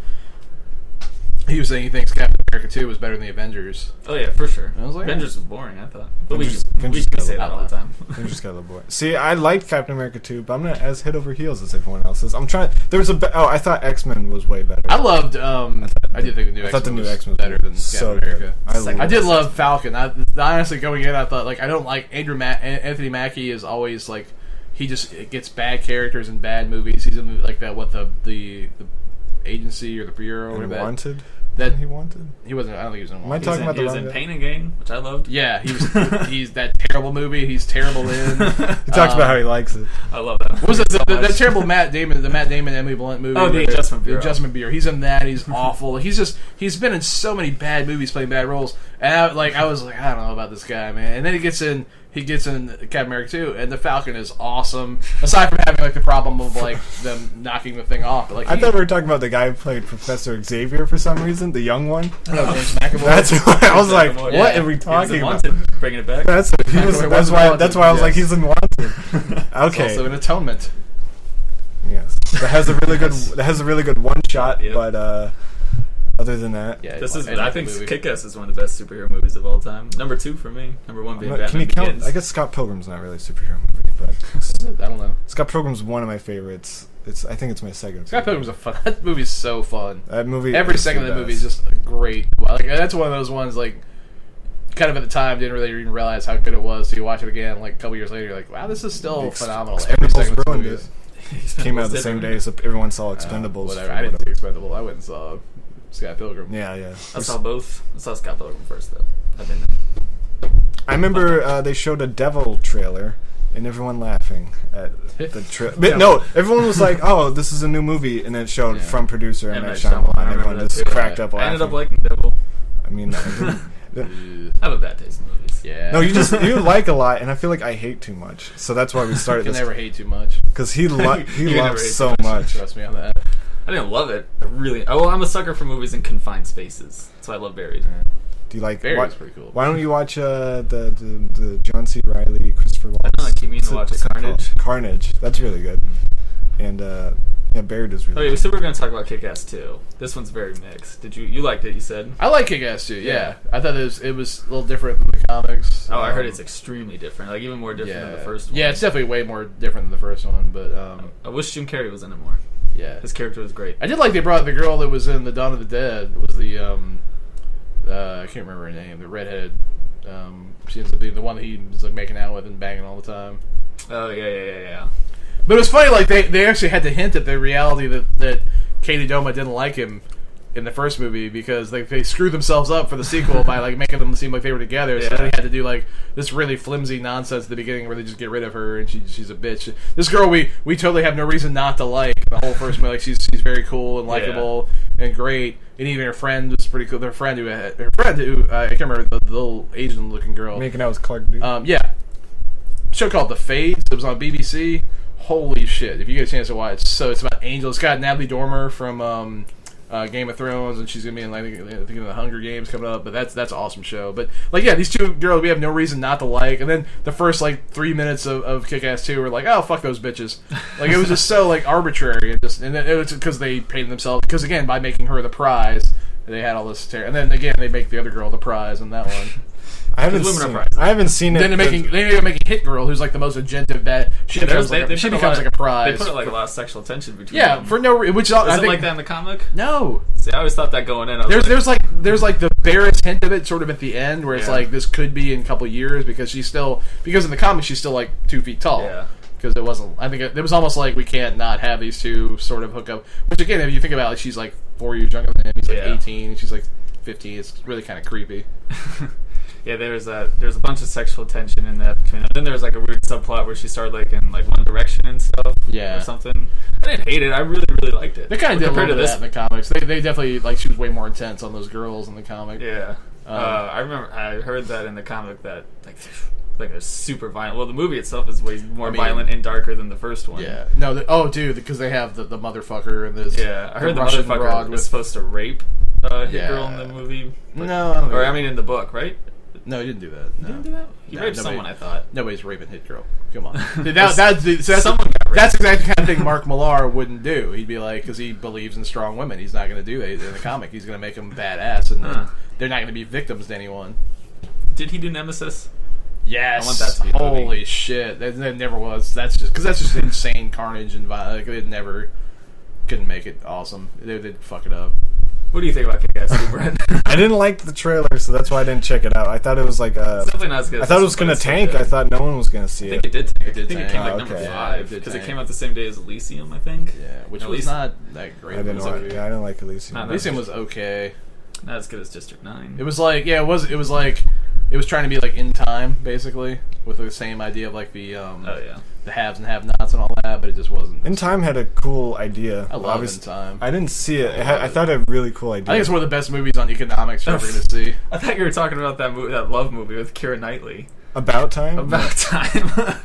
he was saying he thinks Captain America 2 was better than the Avengers. Oh yeah, for sure. I was like, Avengers was boring, I thought. But Avengers we got say that all the time. I just got a little bored. See, I liked Captain America 2, but I'm not as head over heels as everyone else is. I'm trying. There was I thought X-Men was way better. I loved. I did think the new X-Men was better than so Captain America. good. I did love Falcon. Honestly, going in, I thought like I don't like Anthony Mackie is always like he just gets bad characters in bad movies. He's in like that the agency or the bureau or that. Wanted. That he wanted. He wasn't. I don't think he was in. Am I talking about the He was in Pain and Gain, which I loved. Yeah, he's that terrible movie. He's terrible in. He talks about how he likes it. I love that. What was it that terrible the Matt Damon Emily Blunt movie? Oh, The Adjustment Bureau. The Adjustment Bureau. He's in that. He's awful. He's been in so many bad movies playing bad roles. And I was like, I don't know about this guy, man. And then he gets in Captain America 2, and the Falcon is awesome. Aside from having like the problem of like them knocking the thing off, but like I thought we were talking about the guy who played Professor Xavier for some reason, the young one. James McAvoy. That's what I was like. McAvoy, What yeah. are we talking He was about? in Wanted, bringing it back. That's why I was like, he's in Wanted. It's Okay. also an atonement. Yes. That has a really good one shot, Yep. but other than that, Yeah, I think Kick-Ass is one of the best superhero movies of all time. Number 2 for me. Number 1 being Batman can you count? Begins. I guess Scott Pilgrim's not really a superhero movie, but I don't know. Scott Pilgrim's one of my favorites. I think it's my second. Scott Pilgrim's that movie's so fun. That movie. Every is second the of the movie best. is just great. Like that's one of those ones like kind of at the time didn't really even realize how good it was. So you watch it again like a couple years later, you're like, wow, this is still phenomenal. Every second of this ruined movie it. is Came out the same day, so everyone saw Expendables. whatever. I didn't see Expendables. I went and saw Scott Pilgrim. Yeah. I saw both. I saw Scott Pilgrim first, though. I remember they showed a Devil trailer, and everyone laughing at the trailer. But no, everyone was like, "Oh, this is a new movie," and then it showed from producer M. Night Shyamalan. And everyone just cracked up laughing. I ended up liking Devil. I mean, I have a bad taste in movies. Yeah. no, you like a lot, and I feel like I hate too much. So that's why we started You this. can never hate too much. Because he You never loves hate so too much. Trust me on that. I didn't love it. I'm a sucker for movies in confined spaces. That's why I love Buried. Do you like? Barry's pretty cool. Why don't you watch the John C. Reilly, Christopher Waltz? I know, I keep meaning to watch what's it Carnage. called? Carnage. That's really good. And Buried is really. Okay, good. so we're going to talk about Kick-Ass 2. This one's very mixed. You liked it? You said. I like Kick-Ass too. Yeah. Yeah. I thought it was a little different than the comics. Oh, I heard it's extremely different. Like even more different than the first one. Yeah, it's definitely way more different than the first one. But I wish Jim Carrey was in it more. yeah, His character was great. I did like they brought the girl that was in the Dawn of the Dead. Was the I can't remember her name. The redhead. She ends up being the one that he was like making out with and banging all the time. Oh yeah. But it was funny. Like they actually had to hint at the reality that Katie Doma didn't like him in the first movie because they screwed themselves up for the sequel by like making them seem like they were together. So Yeah. they had to do like this really flimsy nonsense at the beginning where they just get rid of her and she's a bitch. This girl we totally have no reason not to like. The whole first movie, like she's very cool and likable and great. And even her friend was pretty cool. Her friend who I can't remember the little Asian looking girl. Making out with Clark Duke. Yeah. Show called The Fades. It was on BBC. Holy shit! If you get a chance to watch, it's about Angel. It's got Natalie Dormer from Game of Thrones, and she's gonna be in like I think in the Hunger Games coming up. But that's an awesome show. But like these two girls we have no reason not to like. And then the first like 3 minutes of Kick-Ass 2 were like, oh fuck those bitches. Like it was just so like arbitrary and it was because they painted themselves because again by making her the prize they had all this and then again they make the other girl the prize in that one. I haven't seen it. Then they're making Hit Girl, who's like the most agentive bad. She becomes like a prize. They put like a lot of sexual tension between. Yeah, them. for no reason. Which I Is think it like that in the comic? no. See, I always thought that going in. There's like the barest hint of it, sort of at the end, where it's like this could be in a couple years because in the comic she's still like 2 feet tall. Yeah. Because it wasn't. I think it was almost like we can't not have these two sort of hook up. Which again, if you think about it, she's like 4 years younger than him. He's like 18. And she's like 15. It's really kind of creepy. Yeah, there's a bunch of sexual tension in that between them. Then there's like a weird subplot where she started like in like One Direction and stuff. Yeah. Or something. I didn't hate it. I really liked it. They kind of did a compared little to bit of that in the comics. They definitely like she was way more intense on those girls in the comic. Yeah. I remember I heard that in the comic that like a super violent. Well, the movie itself is way more violent and darker than the first one. Yeah. No. Dude, because they have the motherfucker and this. Yeah, I heard the Russian motherfucker broad was supposed to rape hit girl in the movie. No, I don't or think I mean in the book, right? No, he didn't do that. No. He didn't do that. He raped someone, I thought. Nobody's raping Hit Girl. Come on. Dude, Someone got raped. That's exactly the kind of thing Mark Millar wouldn't do. He'd be like, because he believes in strong women, he's not going to do that in the comic. He's going to make them badass, and they're not going to be victims to anyone. Did he do Nemesis? Yes. I want that to be a movie. Holy shit. That never was. That's just insane carnage and violence. Like, they couldn't make it awesome. They'd fuck it up. What do you think about Kick-Ass 2, Brent? I didn't like the trailer, so that's why I didn't check it out. I thought it was like It's definitely not as good. I thought it was going to tank. I thought no one was going to see I think it did tank. I think it came like Oh, number okay. 5 Yeah, because it came out the same day as Elysium, I think. Yeah, which At was least- not that great. I didn't of a like. movie. Yeah, I didn't like Elysium. Not that Elysium was okay. Not as good as District 9. It was like, yeah, it was like, it was trying to be like In Time, basically, with the same idea of like the the haves and have-nots and all that, but it just wasn't. In Time had a cool idea. I love In Time. I didn't see it. I thought it had a really cool idea. I think it's one of the best movies on economics you're ever going to see. I thought you were talking about that movie, that love movie with Keira Knightley. About Time. About Time.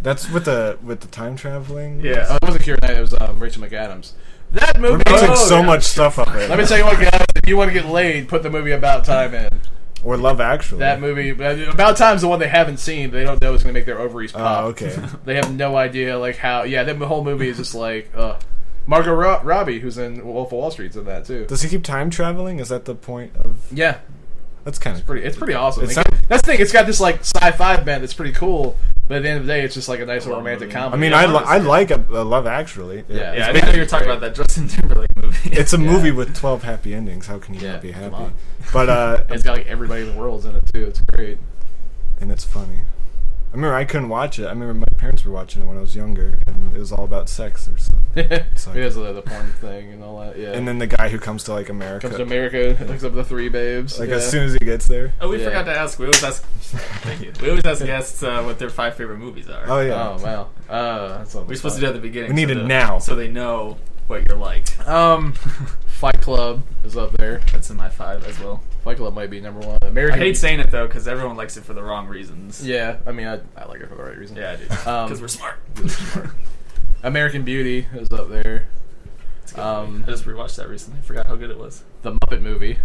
That's with the time traveling. Yeah. Oh, it wasn't Keira Knightley, it was Rachel McAdams. That movie... We're mixing so much stuff up right Let me tell you what, guys, if you want to get laid, put the movie About Time in. Or Love Actually. That movie... About Time's the one they haven't seen, they don't know it's going to make their ovaries pop. Oh, okay. They have no idea, like, how... Yeah, the whole movie is just like... Margot Robbie, who's in Wolf of Wall Street's in that, too. Does he keep time traveling? Is that the point of... Yeah. That's kind of... It's pretty awesome. It's That's the thing, it's got this, like, sci-fi bent that's pretty cool, but at the end of the day, it's just like a nice little romantic comedy. I mean, I like a Love Actually. Yeah. Yeah, I didn't know you were talking about that Justin Timberlake movie. It's a movie with 12 happy endings. How can you not be come happy? on. But And it's got, like, everybody in the world's in it, too. It's great. and it's funny. I remember I couldn't watch it. I remember my parents were watching it when I was younger, and it was all about sex or something. So, It is the porn thing and all that, yeah. and then the guy who comes to like America, comes to America, looks up the 3 babes. like yeah. as soon as he gets there. Oh, we Yeah. forgot to ask. We always ask. Thank you. We always ask guests what their 5 favorite movies are. Oh yeah. Oh, wow. That's We're supposed to do it at the beginning. We need so it now. so they know what you're like. Fight Club is up there. That's in my 5 as well. Fight Club might be number 1. I American. hate saying it though because everyone likes it for the wrong reasons. Yeah, I mean, I like it for the right reason. Yeah, I do. Because we're smart. American Beauty is up there. It's a good movie. I just rewatched that recently. I forgot how good it was. The Muppet Movie.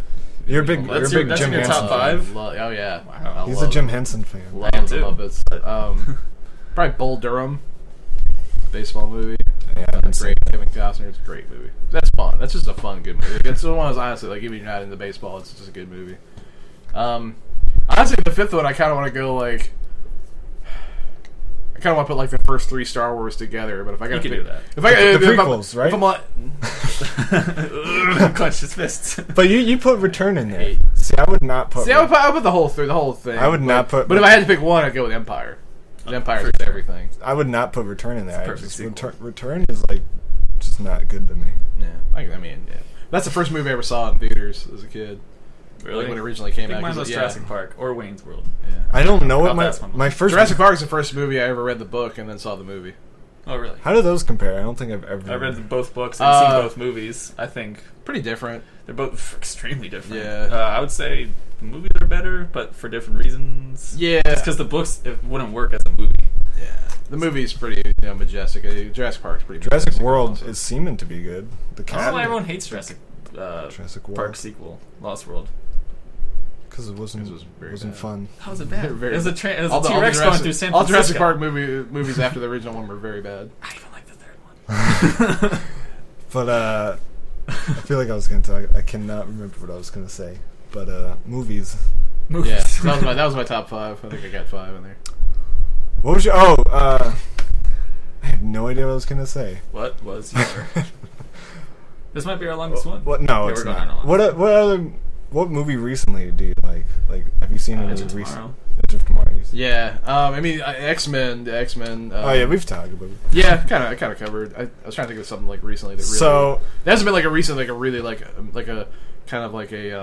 You're a big, That's you're a big that's Jim in your Henson. top 5? Oh, yeah. Wow. He's a Jim Henson fan. Love I am the too. Muppets. Probably Bull Durham. Baseball movie. Yeah, I haven't seen Great. it. Kevin Costner. It's a great movie. That's fun. That's just a fun, good movie. It's one of those, honestly, like, even if you're not into baseball, it's just a good movie. Honestly, the 5th one, I kind of want to go, like... I kind of want to put, like, the first 3 Star Wars together, but if I got to You can do that. If I, The if I'm- prequels, right? If I'm like... Clenched his fists. But you put Return in there. Eight. See, I would not put. See, I would put the whole thing. I would not put- But if I had to pick one, I'd go with Empire. Empire's for just sure. everything. I would not put Return in there. I perfect just, sequel. Return is like just not good to me. Yeah. I mean, yeah. That's the first movie I ever saw in theaters as a kid. Really? Like when it originally came I think out. mine 'cause was yeah. Jurassic Park or Wayne's World. Yeah. I don't know what About that's my first Jurassic Park is the first movie I ever read the book and then saw the movie. Oh, really? How do those compare? I don't think I've ever. I read both books and seen both movies. I think Pretty different. they're both extremely different. Yeah. I would say the movies are better, but for different reasons. Yeah. Just because the books it wouldn't work as a movie. Yeah. The movie's pretty majestic. Jurassic Park's pretty Jurassic majestic World also. is seeming to be good. The I don't cat know why everyone hates Jurassic World Park sequel, Lost World. because it wasn't very wasn't bad. fun. How was it bad? Very it was a, bad. it was All a the T-Rex going through San Francisco. All Jurassic Park movies after the original one were very bad. I even like the third one. But I feel like I was gonna talk. I cannot remember what I was gonna say. But movies. Movies. Yeah, that was my top 5. I think I got 5 in there. What was your? I have no idea what I was gonna say. What was your? This might be our longest one. What? No, Yeah, it's we're going not. on a long What other? What movie recently do you like? Like, have you seen any Edge of recent? Tomorrow. Edge of Tomorrow. Yeah, I mean X-Men. The X-Men. Oh yeah, we've talked about it. Yeah, I kind of covered. I was trying to think of something like recently that really. So there hasn't been like a recent, like a really like a kind of like a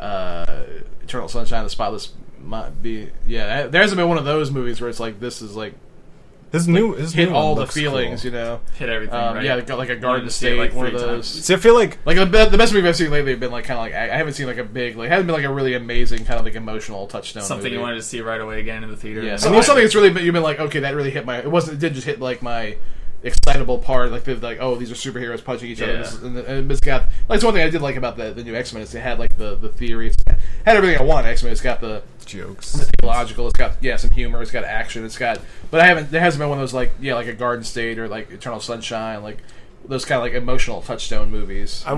Eternal Sunshine of the Spotless might be. Yeah, there hasn't been one of those movies where it's like this is like. His hit new all one the feelings, cool. you know. Hit everything, right? Yeah, like a Garden Wanted to see State, it, like, one of 3 those. times. See, I feel like the best movie I've seen lately have been like kind of like I haven't seen like a big like hasn't been like a really amazing kind of like emotional touchstone. Something movie. you wanted to see right away again in the theater. Yeah, something that's really you've been like okay that really hit my it did just hit like my excitable part like oh these are superheroes punching each other and it's got like it's one thing I did like about the new X-Men is they had like the theory it's had everything I want X-Men it's got the jokes, the theological, it's got some humor, it's got action, but there hasn't been one of those like a Garden State or like Eternal Sunshine like those kind of like emotional touchstone movies. I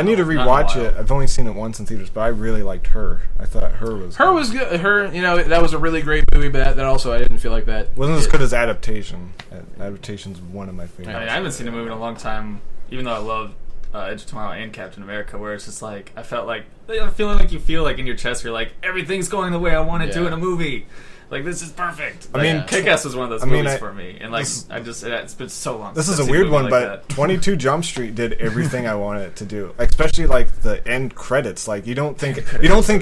need to rewatch it. I've only seen it once in theaters, but I really liked Her. I thought Her was good. Her, that was a really great movie, but that also I didn't feel like that wasn't as good as Adaptation. Adaptation's one of my favorites. I mean, I haven't seen a movie in a long time, even though I love Edge of Tomorrow and Captain America, where it's just like I felt like feeling like you feel like in your chest, you're like everything's going the way I want it to in a movie. Like this is perfect. I mean, Kick-Ass was one of those movies for me, and like it's been so long. This is a weird one, but 22 Jump Street did everything I wanted it to do. Especially like the end credits. Like you don't think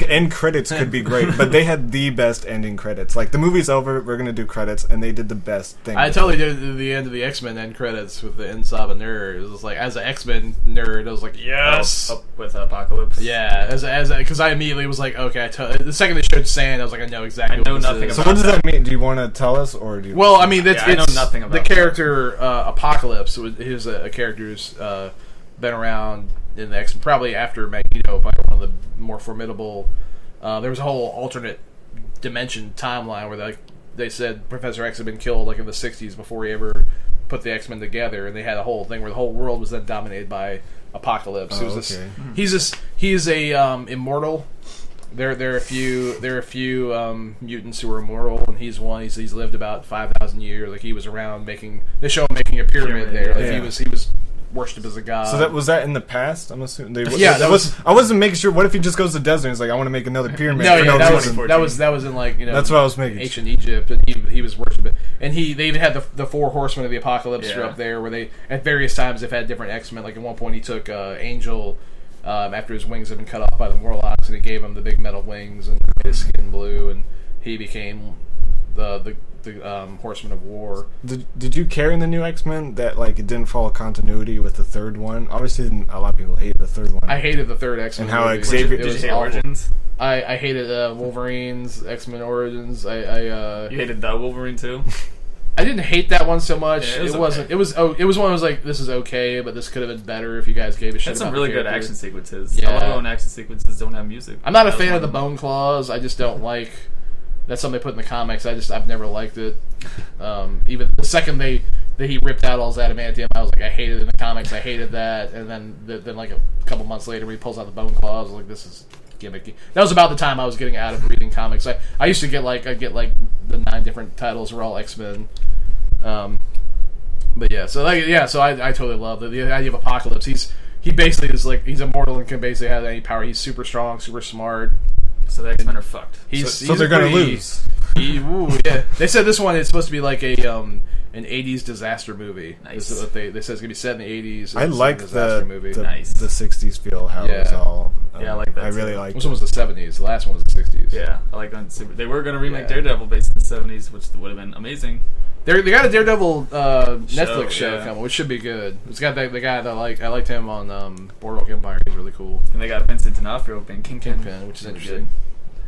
end credits could be great, but they had the best ending credits. Like the movie's over, we're gonna do credits, and they did the best thing. I totally did the end of the X-Men end credits with the Insaba nerd. It was like as an X-Men nerd, I was like yes, up with Apocalypse. Yeah, as because I immediately was like okay, the second they showed Sand, I was like I know exactly. I know what nothing So what does that mean? Do you want to tell us, or do you? Well, I mean, I know nothing about the character Apocalypse. Is a character who's been around in the X, probably after Magneto, probably one of the more formidable. There was a whole alternate dimension timeline where they said Professor X had been killed like in the '60s before he ever put the X-Men together, and they had a whole thing where the whole world was then dominated by Apocalypse. He's a immortal. There are a few mutants who are immortal, and he's one. He's lived about 5,000 years. Like he was around making. They show him making a pyramid there. Like he was worshipped as a god. So was that in the past? I'm assuming. That was. I wasn't making sure. What if he just goes to the desert and he's like, I want to make another pyramid? That was in like That's what I was making. Ancient Egypt, and he was worshipped. And they even had the 4 horsemen of the apocalypse up there, where they at various times they've had different X-Men. Like at one point he took Angel. After his wings had been cut off by the Morlocks, and he gave him the big metal wings and made his skin blue, and he became the Horseman of War. Did you care in the new X-Men that like it didn't follow continuity with the third one? Obviously, a lot of people hate the third one. I hated the third X-Men. And how movie. Xavier did you hate Origins? I hated Wolverine's X-Men Origins. You hated the Wolverine too. I didn't hate that one so much. Yeah, it wasn't. It was one. I was like, this is okay, but this could have been better if you guys gave a shit. That's some really good action sequences. Yeah. A lot of own action sequences don't have music. I'm not a fan of the bone claws. I just don't like. That's something they put in the comics. I've never liked it. Even the second that he ripped out all his adamantium, I was like, I hated it in the comics. I hated that. And then like a couple months later, when he pulls out the bone claws, I was like, this is gimmicky. That was about the time I was getting out of reading comics. I used to get like the 9 different titles were all X-Men. But yeah, so I totally love the idea of Apocalypse. He basically is like he's immortal and can basically have any power. He's super strong, super smart. So the X-Men are fucked. So they're gonna lose. Yeah. They said this one is supposed to be like an 80s disaster movie. Nice. This is what they said it's gonna be set in the 80s. I like the Nice. the 60s feel. How it was all. I like that. I really like. This one was the 70s. The last one was the 60s. Yeah, I like that. They were going to remake Daredevil based in the 70s, which would have been amazing. They got a Daredevil Netflix show coming, which should be good. It's got the guy that I liked him on Boardwalk Empire. He's really cool. And they got Vincent D'Onofrio being Kingpin, which is interesting.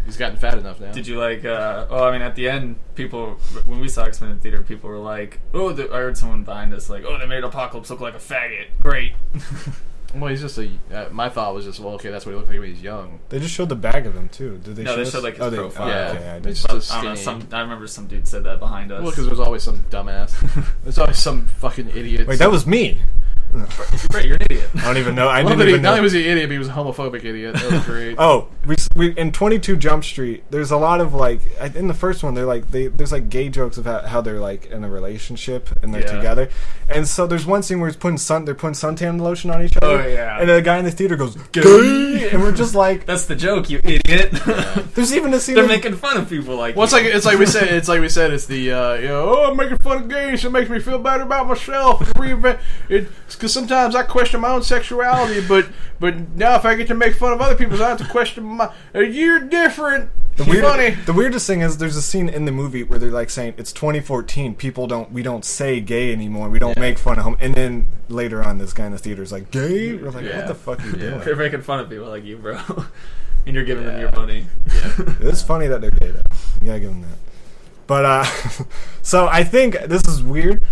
He's gotten fat enough now. Did you like? At the end, people when we saw X-Men in theater, people were like, "Oh," I heard someone behind us like, "Oh, they made Apocalypse look like a faggot." Great. Well, he's just my thought was just, well, okay, that's what he looked like when he's young. They just showed the back of him too. Did they? No, they showed like his profile. Yeah, okay, it's just I don't know. I remember some dude said that behind us. Well, because there's always some dumbass. There's always some fucking idiot. Wait, that was me. Brett, you're an idiot. I don't even know. Not only was he an idiot, but he was a homophobic idiot. That was great. Oh, we in 22 Jump Street. There's a lot of like in the first one. There's like gay jokes about how they're like in a relationship and they're together. And so there's one scene where they're putting suntan lotion on each other. Oh yeah. And the guy in the theater goes gay, and we're just like, that's the joke, you idiot. Yeah. There's even a scene. They're making fun of people like. Well, it's like we said. It's the I'm making fun of gays. It makes me feel better about myself. It's because sometimes I question my own sexuality, but now if I get to make fun of other people, I have to question my. You're different. The weirdest thing is there's a scene in the movie where they're like saying it's 2014. We don't say gay anymore. We don't make fun of him. And then later on, this guy in the theater is like, gay? We're like, what the fuck are you doing? You're making fun of people like you, bro. And you're giving them your money. Yeah. It's funny that they're gay, though. You gotta give them that. But, so I think, this is weird,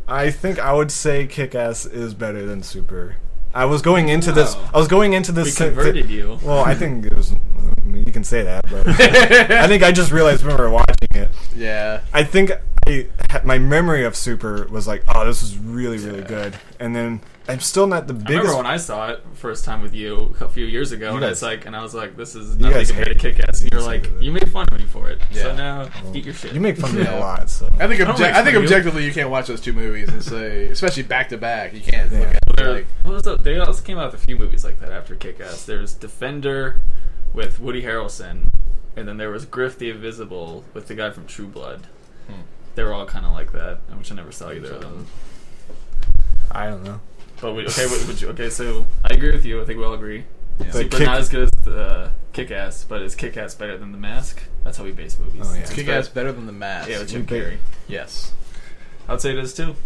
I think I would say Kick-Ass is better than Super. I was going into this... We converted you. Well, I think it was... I mean, you can say that, but... I think I just realized when we were watching it. Yeah. I think my memory of Super was like, oh, this is really, really good. And then... I'm still not the biggest... I remember when I saw it first time with you a few years ago, and I was like, this is you nothing compared to Kick-Ass. And you're like, you made fun of me for it. Yeah. So now, eat your shit. You make fun of me a lot, so... I think objectively you can't watch those two movies and say, especially back to back, you can't look at it like... They also came out with a few movies like that after Kick-Ass. There's Defender with Woody Harrelson, and then there was Griff the Invisible with the guy from True Blood. They were all kind of like that, which I never saw either of them. I don't know. But so I agree with you. I think we all agree. Yeah. Super not as good as Kick-Ass, but is Kick-Ass better than The Mask? That's how we base movies. Oh, yeah. Is Kick-Ass better than The Mask? Yeah, with Jim Carrey. Yes. I'd say it is too.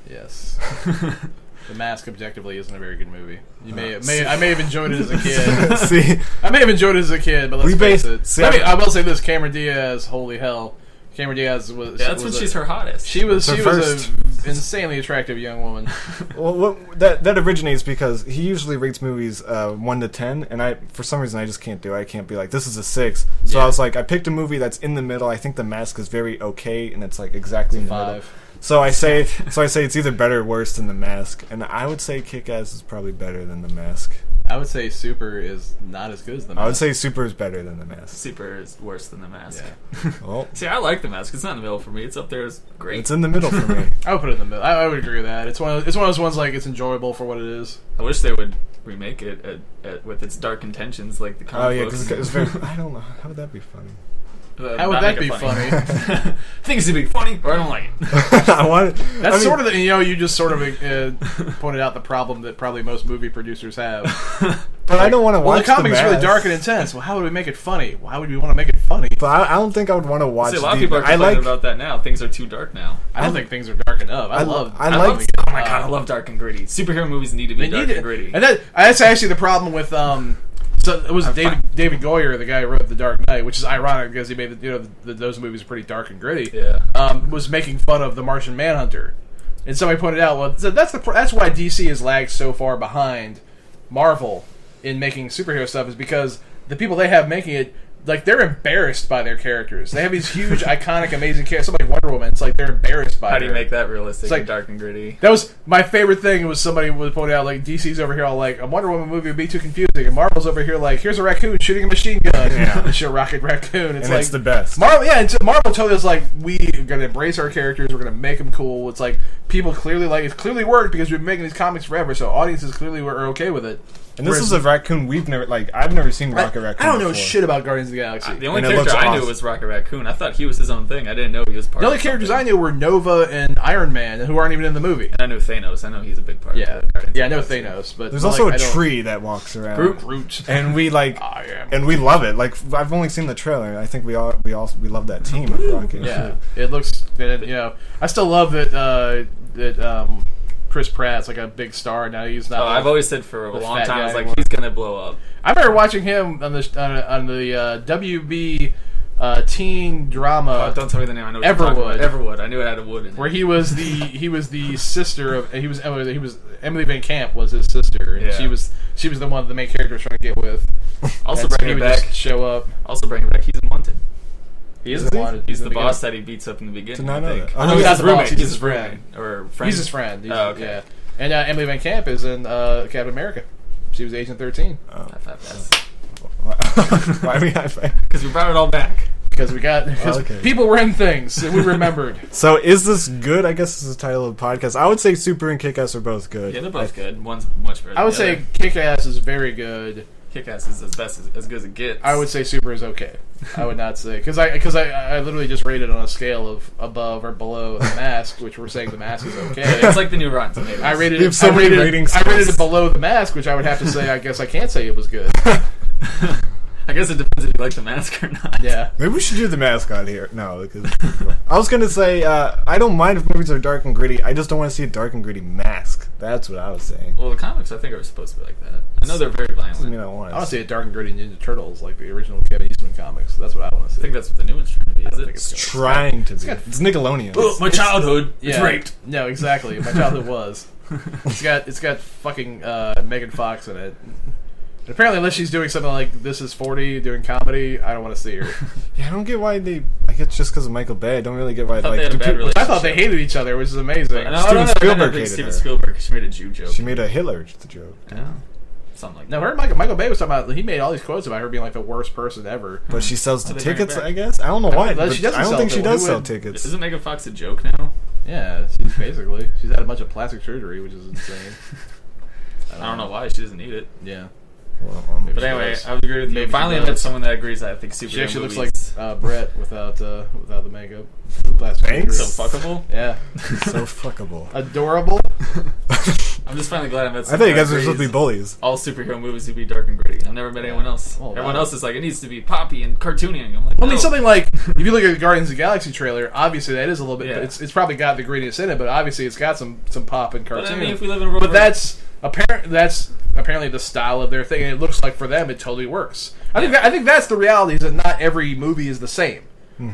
Yes. The Mask objectively isn't a very good movie. I may have enjoyed it as a kid. See, I may have enjoyed it as a kid, but let's face it. I will say this: Cameron Diaz, holy hell, Cameron Diaz was. Yeah, that's when she's her hottest. She was an first. insanely attractive young woman. Well, that originates because he usually rates movies 1 to 10, and for some reason I just can't do it. I can't be like, this is a 6. So I was like, I picked a movie that's in the middle. I think The Mask is very okay, and it's like exactly in the middle. 5. So I say it's either better or worse than The Mask, and I would say Kick-Ass is probably better than The Mask. I would say Super is not as good as The Mask. I would say Super is better than The Mask. Super is worse than The Mask. Yeah. Well, See, I like The Mask. It's not in the middle for me. It's up there as great. it's in the middle for me. I would put it in the middle. I would agree with that. It's one of those ones like it's enjoyable for what it is. I wish they would remake it with its dark intentions, like the comic Oh yeah, books. because it's very. I don't know. How would that be funny? How would Not that make be it funny? I think it's gonna be funny, or I don't like it. I want. That's sort of the, you just sort of pointed out the problem that probably most movie producers have. But I don't want to watch. Well, the comic's really Mask. dark and intense. Well, how would we make it funny? Why would we want to make it funny? But I don't think I would want to watch. See, a lot of people are complaining about that now. Things are too dark now. I don't think things are dark enough. I love. Oh my god, I love dark and gritty. Superhero movies need to be dark and gritty. And that's actually the problem with So it was David Goyer, the guy who wrote The Dark Knight, which is ironic because he made those movies are pretty dark and gritty. Yeah. Was making fun of the Martian Manhunter, and somebody pointed out, well, so that's why DC has lagged so far behind Marvel in making superhero stuff, is because the people they have making it, like, they're embarrassed by their characters. They have these huge, iconic, amazing characters. Somebody like Wonder Woman, it's like they're embarrassed by. How do you make that realistic like, and dark and gritty? That was my favorite thing. Was somebody was pointing out, like, DC's over here all like, a Wonder Woman movie would be too confusing, and Marvel's over here like, here's a raccoon shooting a machine gun. Yeah. Show Rocket Raccoon. It's and like, it's the best. Marvel totally is like, we're gonna embrace our characters. We're gonna make them cool. It's like people clearly like it's clearly worked because we've been making these comics forever, so audiences clearly are okay with it. And this is a raccoon I've never seen Rocket Raccoon. I don't know before. shit about Guardians of the Galaxy. The only character I knew was Rocket Raccoon. I thought he was his own thing. I didn't know he was part of The only characters I knew were Nova and Iron Man, who aren't even in the movie. And I knew Thanos. I know he's a big part of the Guardians. Yeah, I know Thanos, but there's also a tree that walks around. Groot. And we and we love it. Like, I've only seen the trailer, and I think we love that team of Rocket. Yeah, it looks. I still love that Chris Pratt's like a big star now. He's not. I've always said for a long time, I was like, anymore. he's gonna blow up. I remember watching him on the WB teen drama. Don't tell me the name. I know what Everwood. Everwood. I knew it had a wood in it. Where he was the sister of he was Emily Van Camp was his sister, and she was the one the main character was trying to get with. Also bringing it back. Just show up. Also bringing it back. He's in Wanted. He is wanted. He's the boss that he beats up in the beginning. Did not know that. Oh, no, he's not the boss. He's his friend. Or friend. He's his friend. Okay. Yeah. And Emily Van Camp is in Captain America. She was Agent 13. Why we high five? Because we brought it all back. Because people were in things and we remembered. So is this good? I guess this is the title of the podcast. I would say Super and Kick-Ass are both good. Yeah, they're both good. One's much better. I would say Kick-Ass is very good. Kick-Ass is as good as it gets. I would say Super is okay. I would not say because I literally just rated on a scale of above or below The Mask, which we're saying The Mask is okay. It's like the new Rotten Tomatoes. I rated We have so many ratings I rated scales. it below The Mask, which I would have to say I guess I can't say it was good. I guess it depends if you like The Mask or not. Yeah. Maybe we should do the mascot here. No, because I was gonna say I don't mind if movies are dark and gritty. I just don't want to see a dark and gritty mask. That's what I was saying. Well, the comics I think are supposed to be like that. I know they're very Doesn't mean violent. I want I want to. to see a dark and gritty Ninja Turtles like the original Kevin Eastman comics. That's what I want to I see. think that's what the new one's trying to be. Is think it? it's It's trying to be. got- It's Nickelodeon. Oh, my childhood. It's Yeah. raped. No, exactly. My childhood was. It's got fucking Megan Fox in it. And apparently, unless she's doing something like This Is 40, doing comedy, I don't want to see her. Yeah, I don't get why they. I guess just because of Michael Bay. I don't really get why. thought Like, they had a do bad people- relationship. I thought they hated each other, which is amazing. No, Steven Spielberg I think hated Steven her. Spielberg. She made a Jew joke. She made a Hitler joke. Yeah. Something like No, that. her and Michael Bay was talking about. He made all these quotes about her being like the worst person ever. But she sells Why the they bring it tickets, back? I guess. I don't know why. know, but she doesn't I don't sell think she them. does Who sell would- tickets. Isn't Megan Fox a joke now? Yeah, she's basically she's had a bunch of plastic surgery, which is insane. I don't know why. She doesn't need it. Yeah, Well, But anyway, I would agree with you. Maybe she Finally, I does. met someone that agrees that I think superhero she actually movies looks like Brett without the makeup. Plastic Thanks. so surgery. fuckable. Yeah, so fuckable. adorable. I'm just finally glad I met I someone thought you that guys were supposed to be agrees bullies. all superhero movies to be dark and gritty. I've never met anyone else. Oh, Everyone wow. else is like, it needs to be poppy and cartoony. And I'm like, Well, I mean, no. something like if you look at the Guardians of the Galaxy trailer, obviously that is a little bit. Yeah. It's probably got the grittiness in it, but obviously it's got some pop and But cartoon. I mean, if we live in a world But where- that's apparently the style of their thing, and it looks like for them it totally works. I think that's the reality is that not every movie is the same.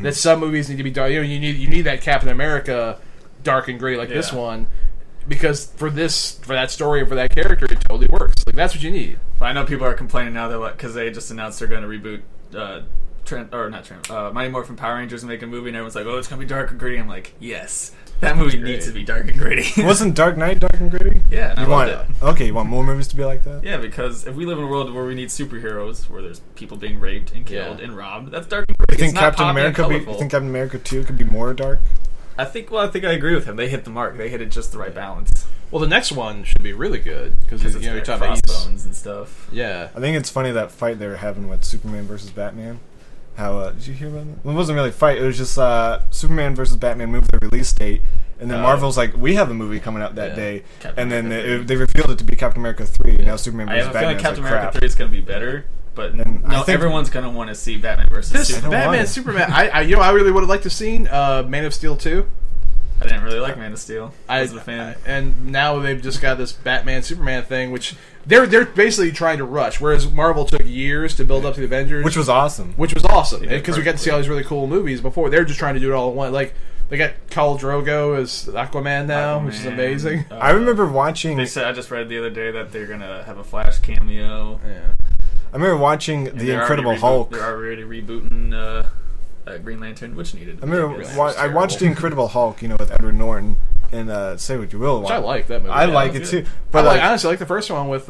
That some movies need to be dark. You know, you need that Captain America dark and gritty like this Yeah. one, because for that story and for that character it totally works. Like that's what you need. But I know people are complaining now that because they just announced they're going to reboot Mighty Morphin Power Rangers and make a movie, and everyone's like, oh, it's going to be dark and gritty. I'm like, yes, that movie great. needs to be dark and gritty. Wasn't Dark Knight dark and gritty? Yeah, and I You want loved it. okay? You want more movies to be like that? Yeah, because if we live in a world where we need superheroes, where there's people being raped and killed Yeah. and robbed, that's dark and gritty. You think It's not Captain poppy and America? colorful. You think Captain America 2 could be more dark? I think I agree with him. They hit the mark. They hit it just the right balance. Well, the next one should be really good because Because you it's know you're got talking about crossbones and stuff. Yeah. I think it's funny that fight they were having with Superman versus Batman. How did you hear about that? Well, it wasn't really a fight. It was just Superman versus Batman moved their release date, and then Oh. Marvel's like, "We have a movie coming out that Yeah. day," Captain and then America 3. they revealed it to be Captain America 3. And now Superman I versus have a Batman feeling is Captain like America crap. 3 is going to be better, but And I no, think- everyone's going to want to see Batman versus This I don't Superman. Batman want it. Superman. I really would have liked to seen Man of Steel 2. I didn't really like Man of Steel. I wasn't a fan. And now they've just got this Batman Superman thing, which they're basically trying to rush. Whereas Marvel took years to build up to the Avengers, Which was awesome. which was awesome They did because we got to see all these really cool movies before. They're just trying to do it all in one. Like they got Khal Drogo as Aquaman now, which is Aquaman. amazing. I remember watching. They said I just read the other day that they're gonna have a Flash cameo. Yeah. I remember watching And The they're Incredible already Hulk. They're already rebooting Green Lantern, which needed. I remember It was I terrible. watched The Incredible Hulk, with Edward Norton, and say what you will. Which I like that movie. I Yeah, like it it was too, good. but honestly, I like the first one with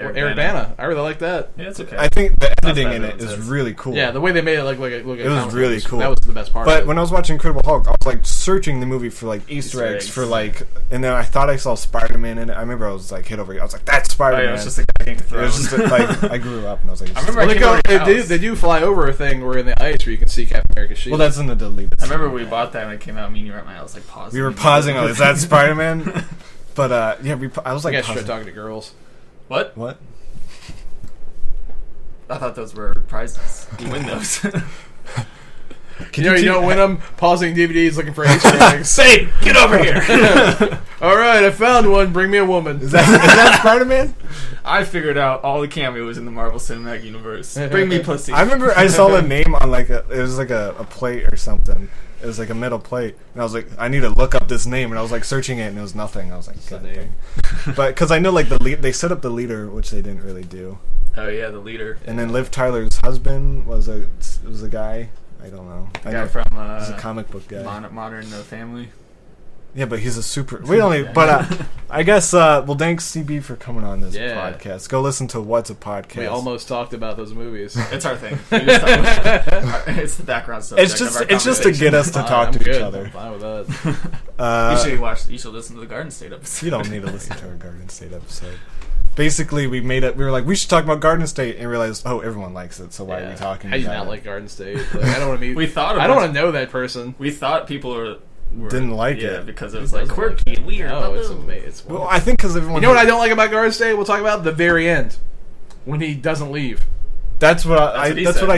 Eric Eric Bana. Bana. I really like that. Yeah, it's okay. I think the editing bad in as it it is says. really cool. Yeah, the way they made it look It was really cool. That was the best part. But of it. when I was watching Incredible Hulk, I was like searching the movie for like Easter eggs for like, and then I thought I saw Spider-Man in it. I remember I was like hit over. I was like, "That's Oh, Spider-Man." yeah, it was just a guy Game of It was Thrones. just like I grew up and I was like, I remember Well, I they, came over to your house. they do fly over a thing where in the ice where you can see Captain America's shield. "Well, that's in the deleted." I remember scene. we bought that when it came out. Me and you were at my house, like pausing. We were pausing. Oh, is that Spider-Man? But yeah, I was I like, guess pausing. start talking to girls. What? What? I thought those were prizes. You win those. Can You don't win them pausing DVDs looking for Easter eggs. Say, get over here. All right, I found one. Bring me a woman. Is that Spider-Man? I figured out all the cameos in the Marvel Cinematic Universe. Bring me pussy. I remember I saw a name on it was like a plate or something. It was like a metal plate, and I was like, I need to look up this name, and I was like searching it, and it was nothing. I was like, God dang. But because I know like they set up the leader, which they didn't really do, Oh yeah, the leader. and then Liv Tyler's husband was a guy. I don't know. The I guy know from he's a comic book guy. Modern Family. Yeah, but he's a super. We only, but I guess. Well, thanks CB for coming on this Yeah. podcast. Go listen to What's a Podcast. We almost talked about those movies. It's our thing. We just talk about it. It's the background subject. It's of just our it's just to get us to Fine, talk I'm to good. each other. I'm fine with that. You should listen to the Garden State episode. You don't need to listen to our Garden State episode. basically we were like, we should talk about Garden State, and realized, oh, everyone likes it, so why are we talking How do you about not it? like Garden State? Like, I don't want to be. I don't want to know that person. We thought people were didn't like it because it was like quirky and weird. No, it's amazing. It's well, I think because everyone. You know what I don't like about Garden State? We'll talk about the very end when he doesn't leave. That's what I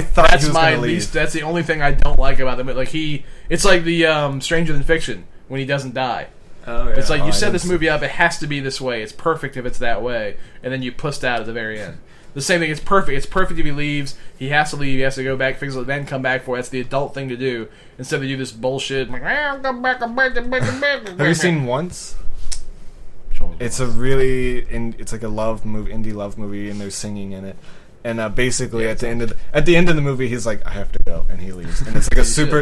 thought. That's he was my gonna leave. least. That's the only thing I don't like about the movie. Like it's like the Stranger Than Fiction when he doesn't die. Oh, yeah. It's like you set I this didn't movie up. It has to be this way. It's perfect if it's that way, and then you pussed out at the very end. The same thing. It's perfect. It's perfect if he leaves. He has to leave. He has to go back, fix it, then come back for it. That's the adult thing to do instead of do this bullshit. Like, come back. Have you seen Once? It's it's like a love movie, indie love movie, and they're singing in it. And basically, at the end of the movie, he's like, "I have to go," and he leaves. And it's like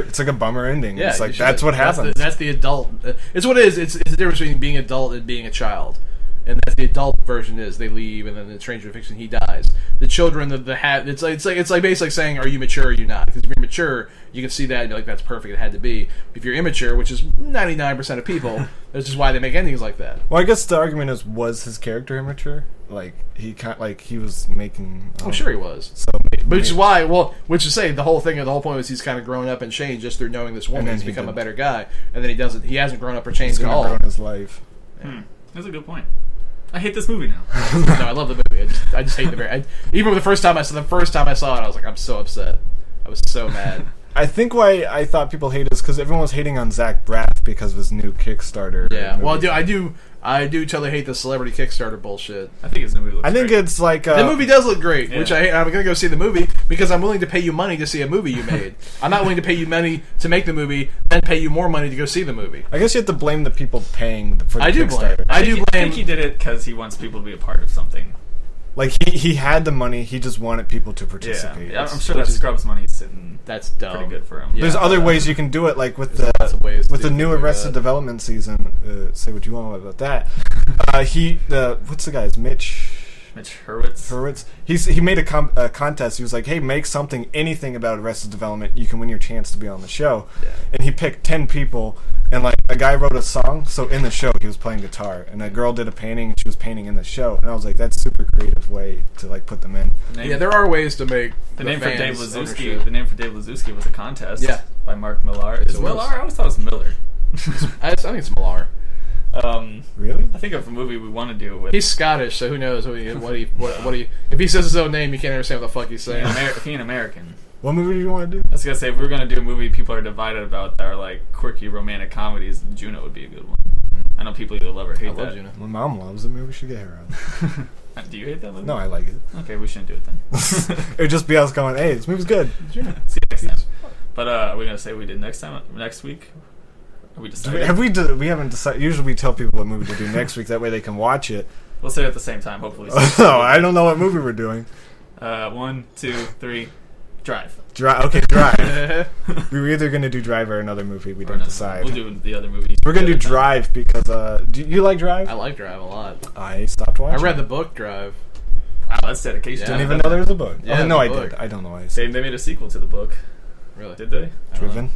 it's like a bummer ending. Yeah, it's like that's what happens. That's the adult. It's what it is. It's the difference between being adult and being a child. And that's the adult version is they leave, and then in Stranger Than Fiction he dies. The children, it's like basically saying, are you mature or are you not? Because if you're mature, you can see that and you're like, that's perfect. It had to be. If you're immature, which is 99% of people, that's just why they make endings like that. Well, I guess the argument is, was his character immature? Like he was making. I'm sure he was. So, which is why, which is saying the whole point was he's kind of grown up and changed just through knowing this woman. He's become a better guy, and then he hasn't grown up or changed he's at all. grow in his life. That's a good point. I hate this movie now. No, I love the movie. I just hate the very. Even the first time I saw it, I was like, I'm so upset. I was so mad. I think why I thought people hate it is because everyone was hating on Zach Braff because of his new Kickstarter. Yeah, movie. well, I do totally hate the celebrity Kickstarter bullshit. I think his movie looks great. It's like The movie does look great, Yeah. which I hate. I'm going to go see the movie because I'm willing to pay you money to see a movie you made. I'm not willing to pay you money to make the movie, then pay you more money to go see the movie. I guess you have to blame the people paying for the I do blame. Kickstarter. I think he did it because he wants people to be a part of something. Like he had the money, he just wanted people to participate. Yeah, I'm sure that Scrubs money is sitting. That's dumb. Pretty good for him. Yeah. There's other ways you can do it, like with lots of ways to with do the new things like Arrested that. Development season. Say what you want about that. What's the guy's Mitch Hurwitz. He made a contest. He was like, "Hey, make anything about Arrested Development. You can win your chance to be on the show." Yeah. And he picked 10 people, and like a guy wrote a song. So in the show, he was playing guitar, and a girl did a painting. And she was painting in the show, and I was like, "That's a super creative way to like put them in." Yeah, there are ways to make the name for Dave fans Lazuski. ownership. The name for Dave Lazuski was a contest. Yeah. By Mark Millar. Is it was. Millar? I always thought it was Miller. I think it's Millar. Really? I think of a movie we want to do with. He's Scottish, so who knows what he. If he says his own name, you can't understand what the fuck he's saying. If he an American. What movie do you want to do? I was gonna say, if we were gonna do a movie people are divided about that are like quirky romantic comedies, Juno would be a good one. I know people either love or hate I love that. Juno. My mom loves it. Maybe we should get her on. Do you hate that movie? No, I like it. Okay, we shouldn't do it then. It would just be us going, "Hey, this movie's good." See you next time. But are we gonna say we did next week? Are we decided? We haven't decided. Usually, we tell people what movie to do next week. That way, they can watch it. We'll say it at the same time, hopefully. No, I don't know what movie we're doing. 1, 2, 3, Drive. Okay, Drive. We were either going to do Drive or another movie. We didn't decide. We'll do the other movie. We're going to do Drive because. Do you like Drive? I like Drive a lot. I stopped watching. I read the book Drive. Wow, that's dedication. Yeah. Didn't even know there was a book. Yeah, no, the I book. did. I don't know why. I They said made a sequel to the book. Really? Did they? Driven.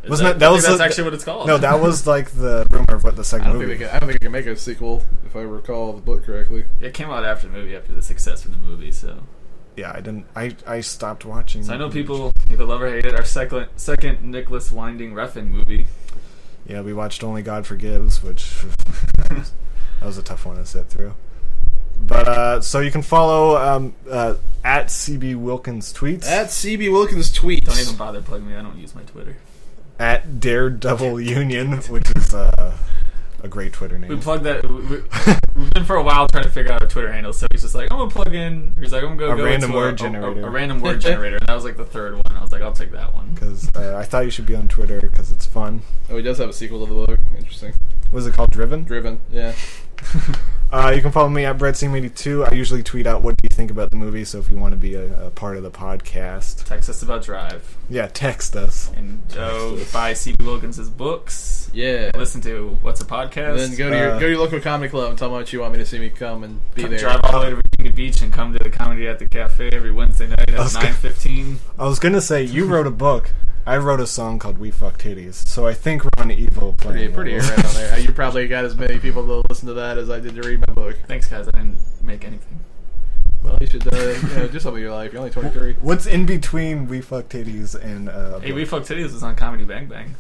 Wasn't that was that's the- actually what it's called. No, that was like the rumor of what the second I don't movie. think they can make a sequel if I recall the book correctly. It came out after the movie, after the success of the movie. So Yeah, I didn't. I stopped watching. I know people either love or hate it. Our second Nicholas Winding Refn movie. Yeah, we watched Only God Forgives, which that was a tough one to sit through. But so you can follow at CB Wilkins tweets, At CB Wilkins tweets. Don't even bother plugging me. I don't use my Twitter. at Daredevil Union, which is a great Twitter name. We plugged that. We've been for a while trying to figure out our Twitter handle. So he's just like, I'm gonna plug in. He's like, I'm gonna go random into word generator. A random word generator. And that was like the third one. I was like, I'll take that one. Because I thought you should be on Twitter because it's fun. Oh, he does have a sequel to the book. Interesting. What is it called? Driven? Driven. Yeah. You can follow me at BrettSeam82. I usually tweet out what do you think about the movie, so if you want to be a part of the podcast, Text us about Drive. yeah, text us. And go buy C.B. Wilkins' books. Yeah. Listen to What's a Podcast. And then go to your local comedy club and tell them what you want me to see me come and be there. Drive all the way to Virginia Virginia Beach and come to the Comedy at the Cafe every Wednesday night at 9:15. I was gonna say, you wrote a book. I wrote a song called "We Fuck Titties," so I think we're on evil playing. Pretty right on there. You probably got as many people to listen to that as I did to read my book. Thanks, guys. I didn't make anything. Well, you should do something with your life. You're only 23. What's in between "We Fuck Titties" and? Hey, "We Fuck Titties" was on Comedy Bang Bang.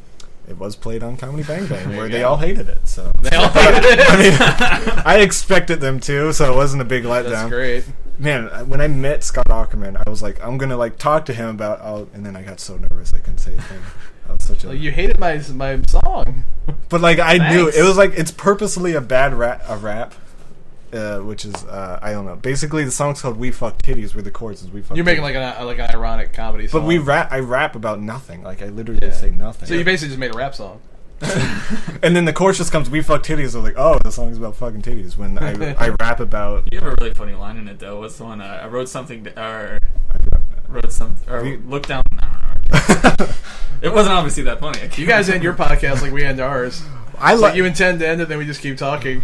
It was played on Comedy Bang Bang, There where you they go. all hated it. So They all hated it. I mean, I expected them to, so it wasn't a big letdown. That's great. Man, when I met Scott Aukerman, I was like, I'm gonna like talk to him about, and then I got so nervous I couldn't say a thing. I was such a. Like, you hated my song. But like I knew Thanks. it was like it's purposely a bad rap, which is I don't know. Basically, the song's called "We Fuck Titties," where the chorus is "We Fuck." You're making titties. like an ironic comedy song. But I rap about nothing. Like I literally say nothing. So you basically just made a rap song. And then the chorus just comes, "We fuck titties." I'm like, oh, the song's about fucking titties. When I rap about. You have a really funny line in it, though. What's the one? I wrote something, or look down. No. It wasn't obviously that funny. You guys end your podcast like we end ours. I Like you intend to end it, then we just keep talking.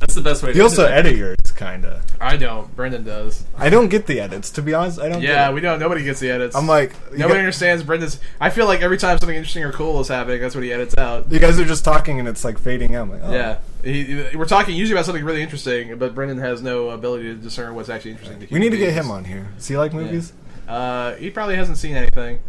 That's the best way to You also do it. edit yours, kinda. I don't. Brendan does. I don't get the edits, to be honest. I don't. Yeah, get it. we don't. Nobody gets the edits. I'm like, nobody understands Brendan's. I feel like every time something interesting or cool is happening, that's what he edits out. you guys are just talking and it's like fading out. I'm like, oh. Yeah, we're talking usually about something really interesting, but Brendan has no ability to discern what's actually interesting. We need to get him on here. Does he like movies? He probably hasn't seen anything.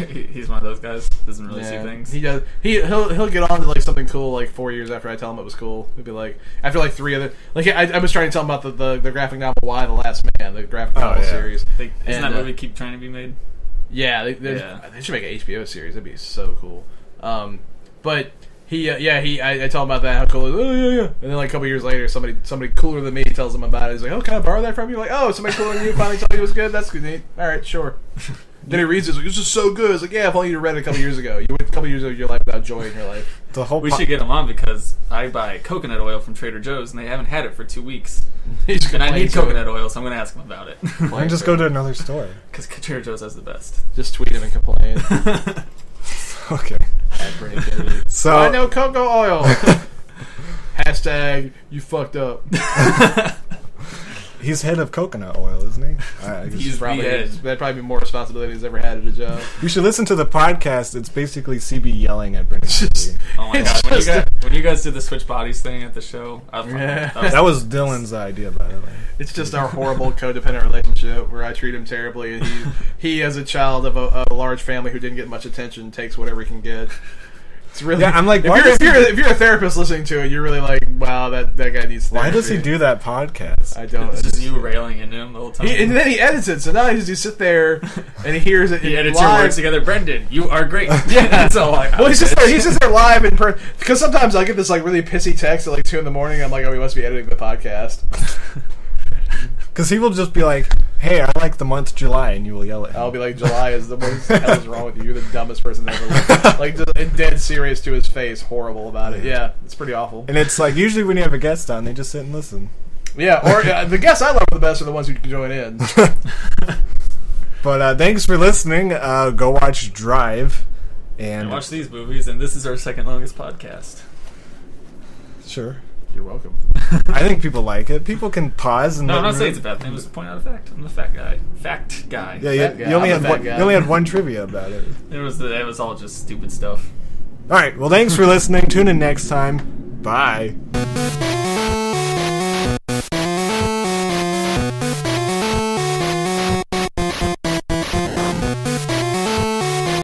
He's one of those guys. Doesn't really see things. He does. He'll get on to like something cool like 4 years after I tell him it was cool. He'll be like, after like 3 other, like I was trying to tell him about the graphic novel "Why the Last Man," the graphic novel series. Isn't that movie keep trying to be made? Yeah, they should make an HBO series. That'd be so cool. But I told him about that. How cool it is. Oh yeah. And then like a couple years later, somebody cooler than me tells him about it. He's like, oh, can I borrow that from you? Like, oh, somebody cooler than you finally told you it was good. That's good. Neat. All right, sure. Then he reads it. He's like, this is so good. It's like, yeah, if only you read it a couple years ago. You went a couple years of your life without joy in your life. The whole We should get him on because I buy coconut oil from Trader Joe's and they haven't had it for 2 weeks. And I need coconut oil, so I'm going to ask him about it. Why don't just go to another store? Because Trader Joe's has the best. Just tweet him and complain. Okay. So I know cocoa oil. Hashtag you fucked up. he's head of coconut oil, isn't he? He's That'd probably be more responsibility he's ever had at a job. You should listen to the podcast. It's basically CB yelling at Brendan. Oh my god! When you guys did the switch bodies thing at the show, That was Dylan's idea, by the way. It's just our horrible codependent relationship where I treat him terribly, and he as a child of a large family who didn't get much attention, takes whatever he can get. It's really, I'm like, if you're a therapist listening to it, you're really like, wow, that guy needs therapy. Why does he do that podcast? I don't. It's just you railing into him the whole time. And then he edits it, so now he just sit there and he hears it. He edits live. your words together. Brendan, you are great. Yeah. That's all. Well, he's just there live in person. Because sometimes I get this like really pissy text at like 2 a.m. I'm like, oh, he must be editing the podcast. Because he will just be like, hey, I like the month July, and you will yell at him. I'll be like, July is what the hell is wrong with you? You're the dumbest person ever lived. Like, just dead serious to his face, horrible about it. Yeah, it's pretty awful. And it's like, usually when you have a guest on, they just sit and listen. Yeah, or the guests I love the best are the ones who can join in. But thanks for listening. Go watch Drive. And watch these movies, and this is our second longest podcast. Sure. You're welcome. I think people like it. People can pause and. No, I'm not saying it's a bad thing. Just point out a fact. I'm the fact guy. Fact guy. Yeah, Fat guy. you only I'm had a one. fat guy. You only had one trivia about it. It was all just stupid stuff. All right. Well, thanks for listening. Tune in next time. Bye.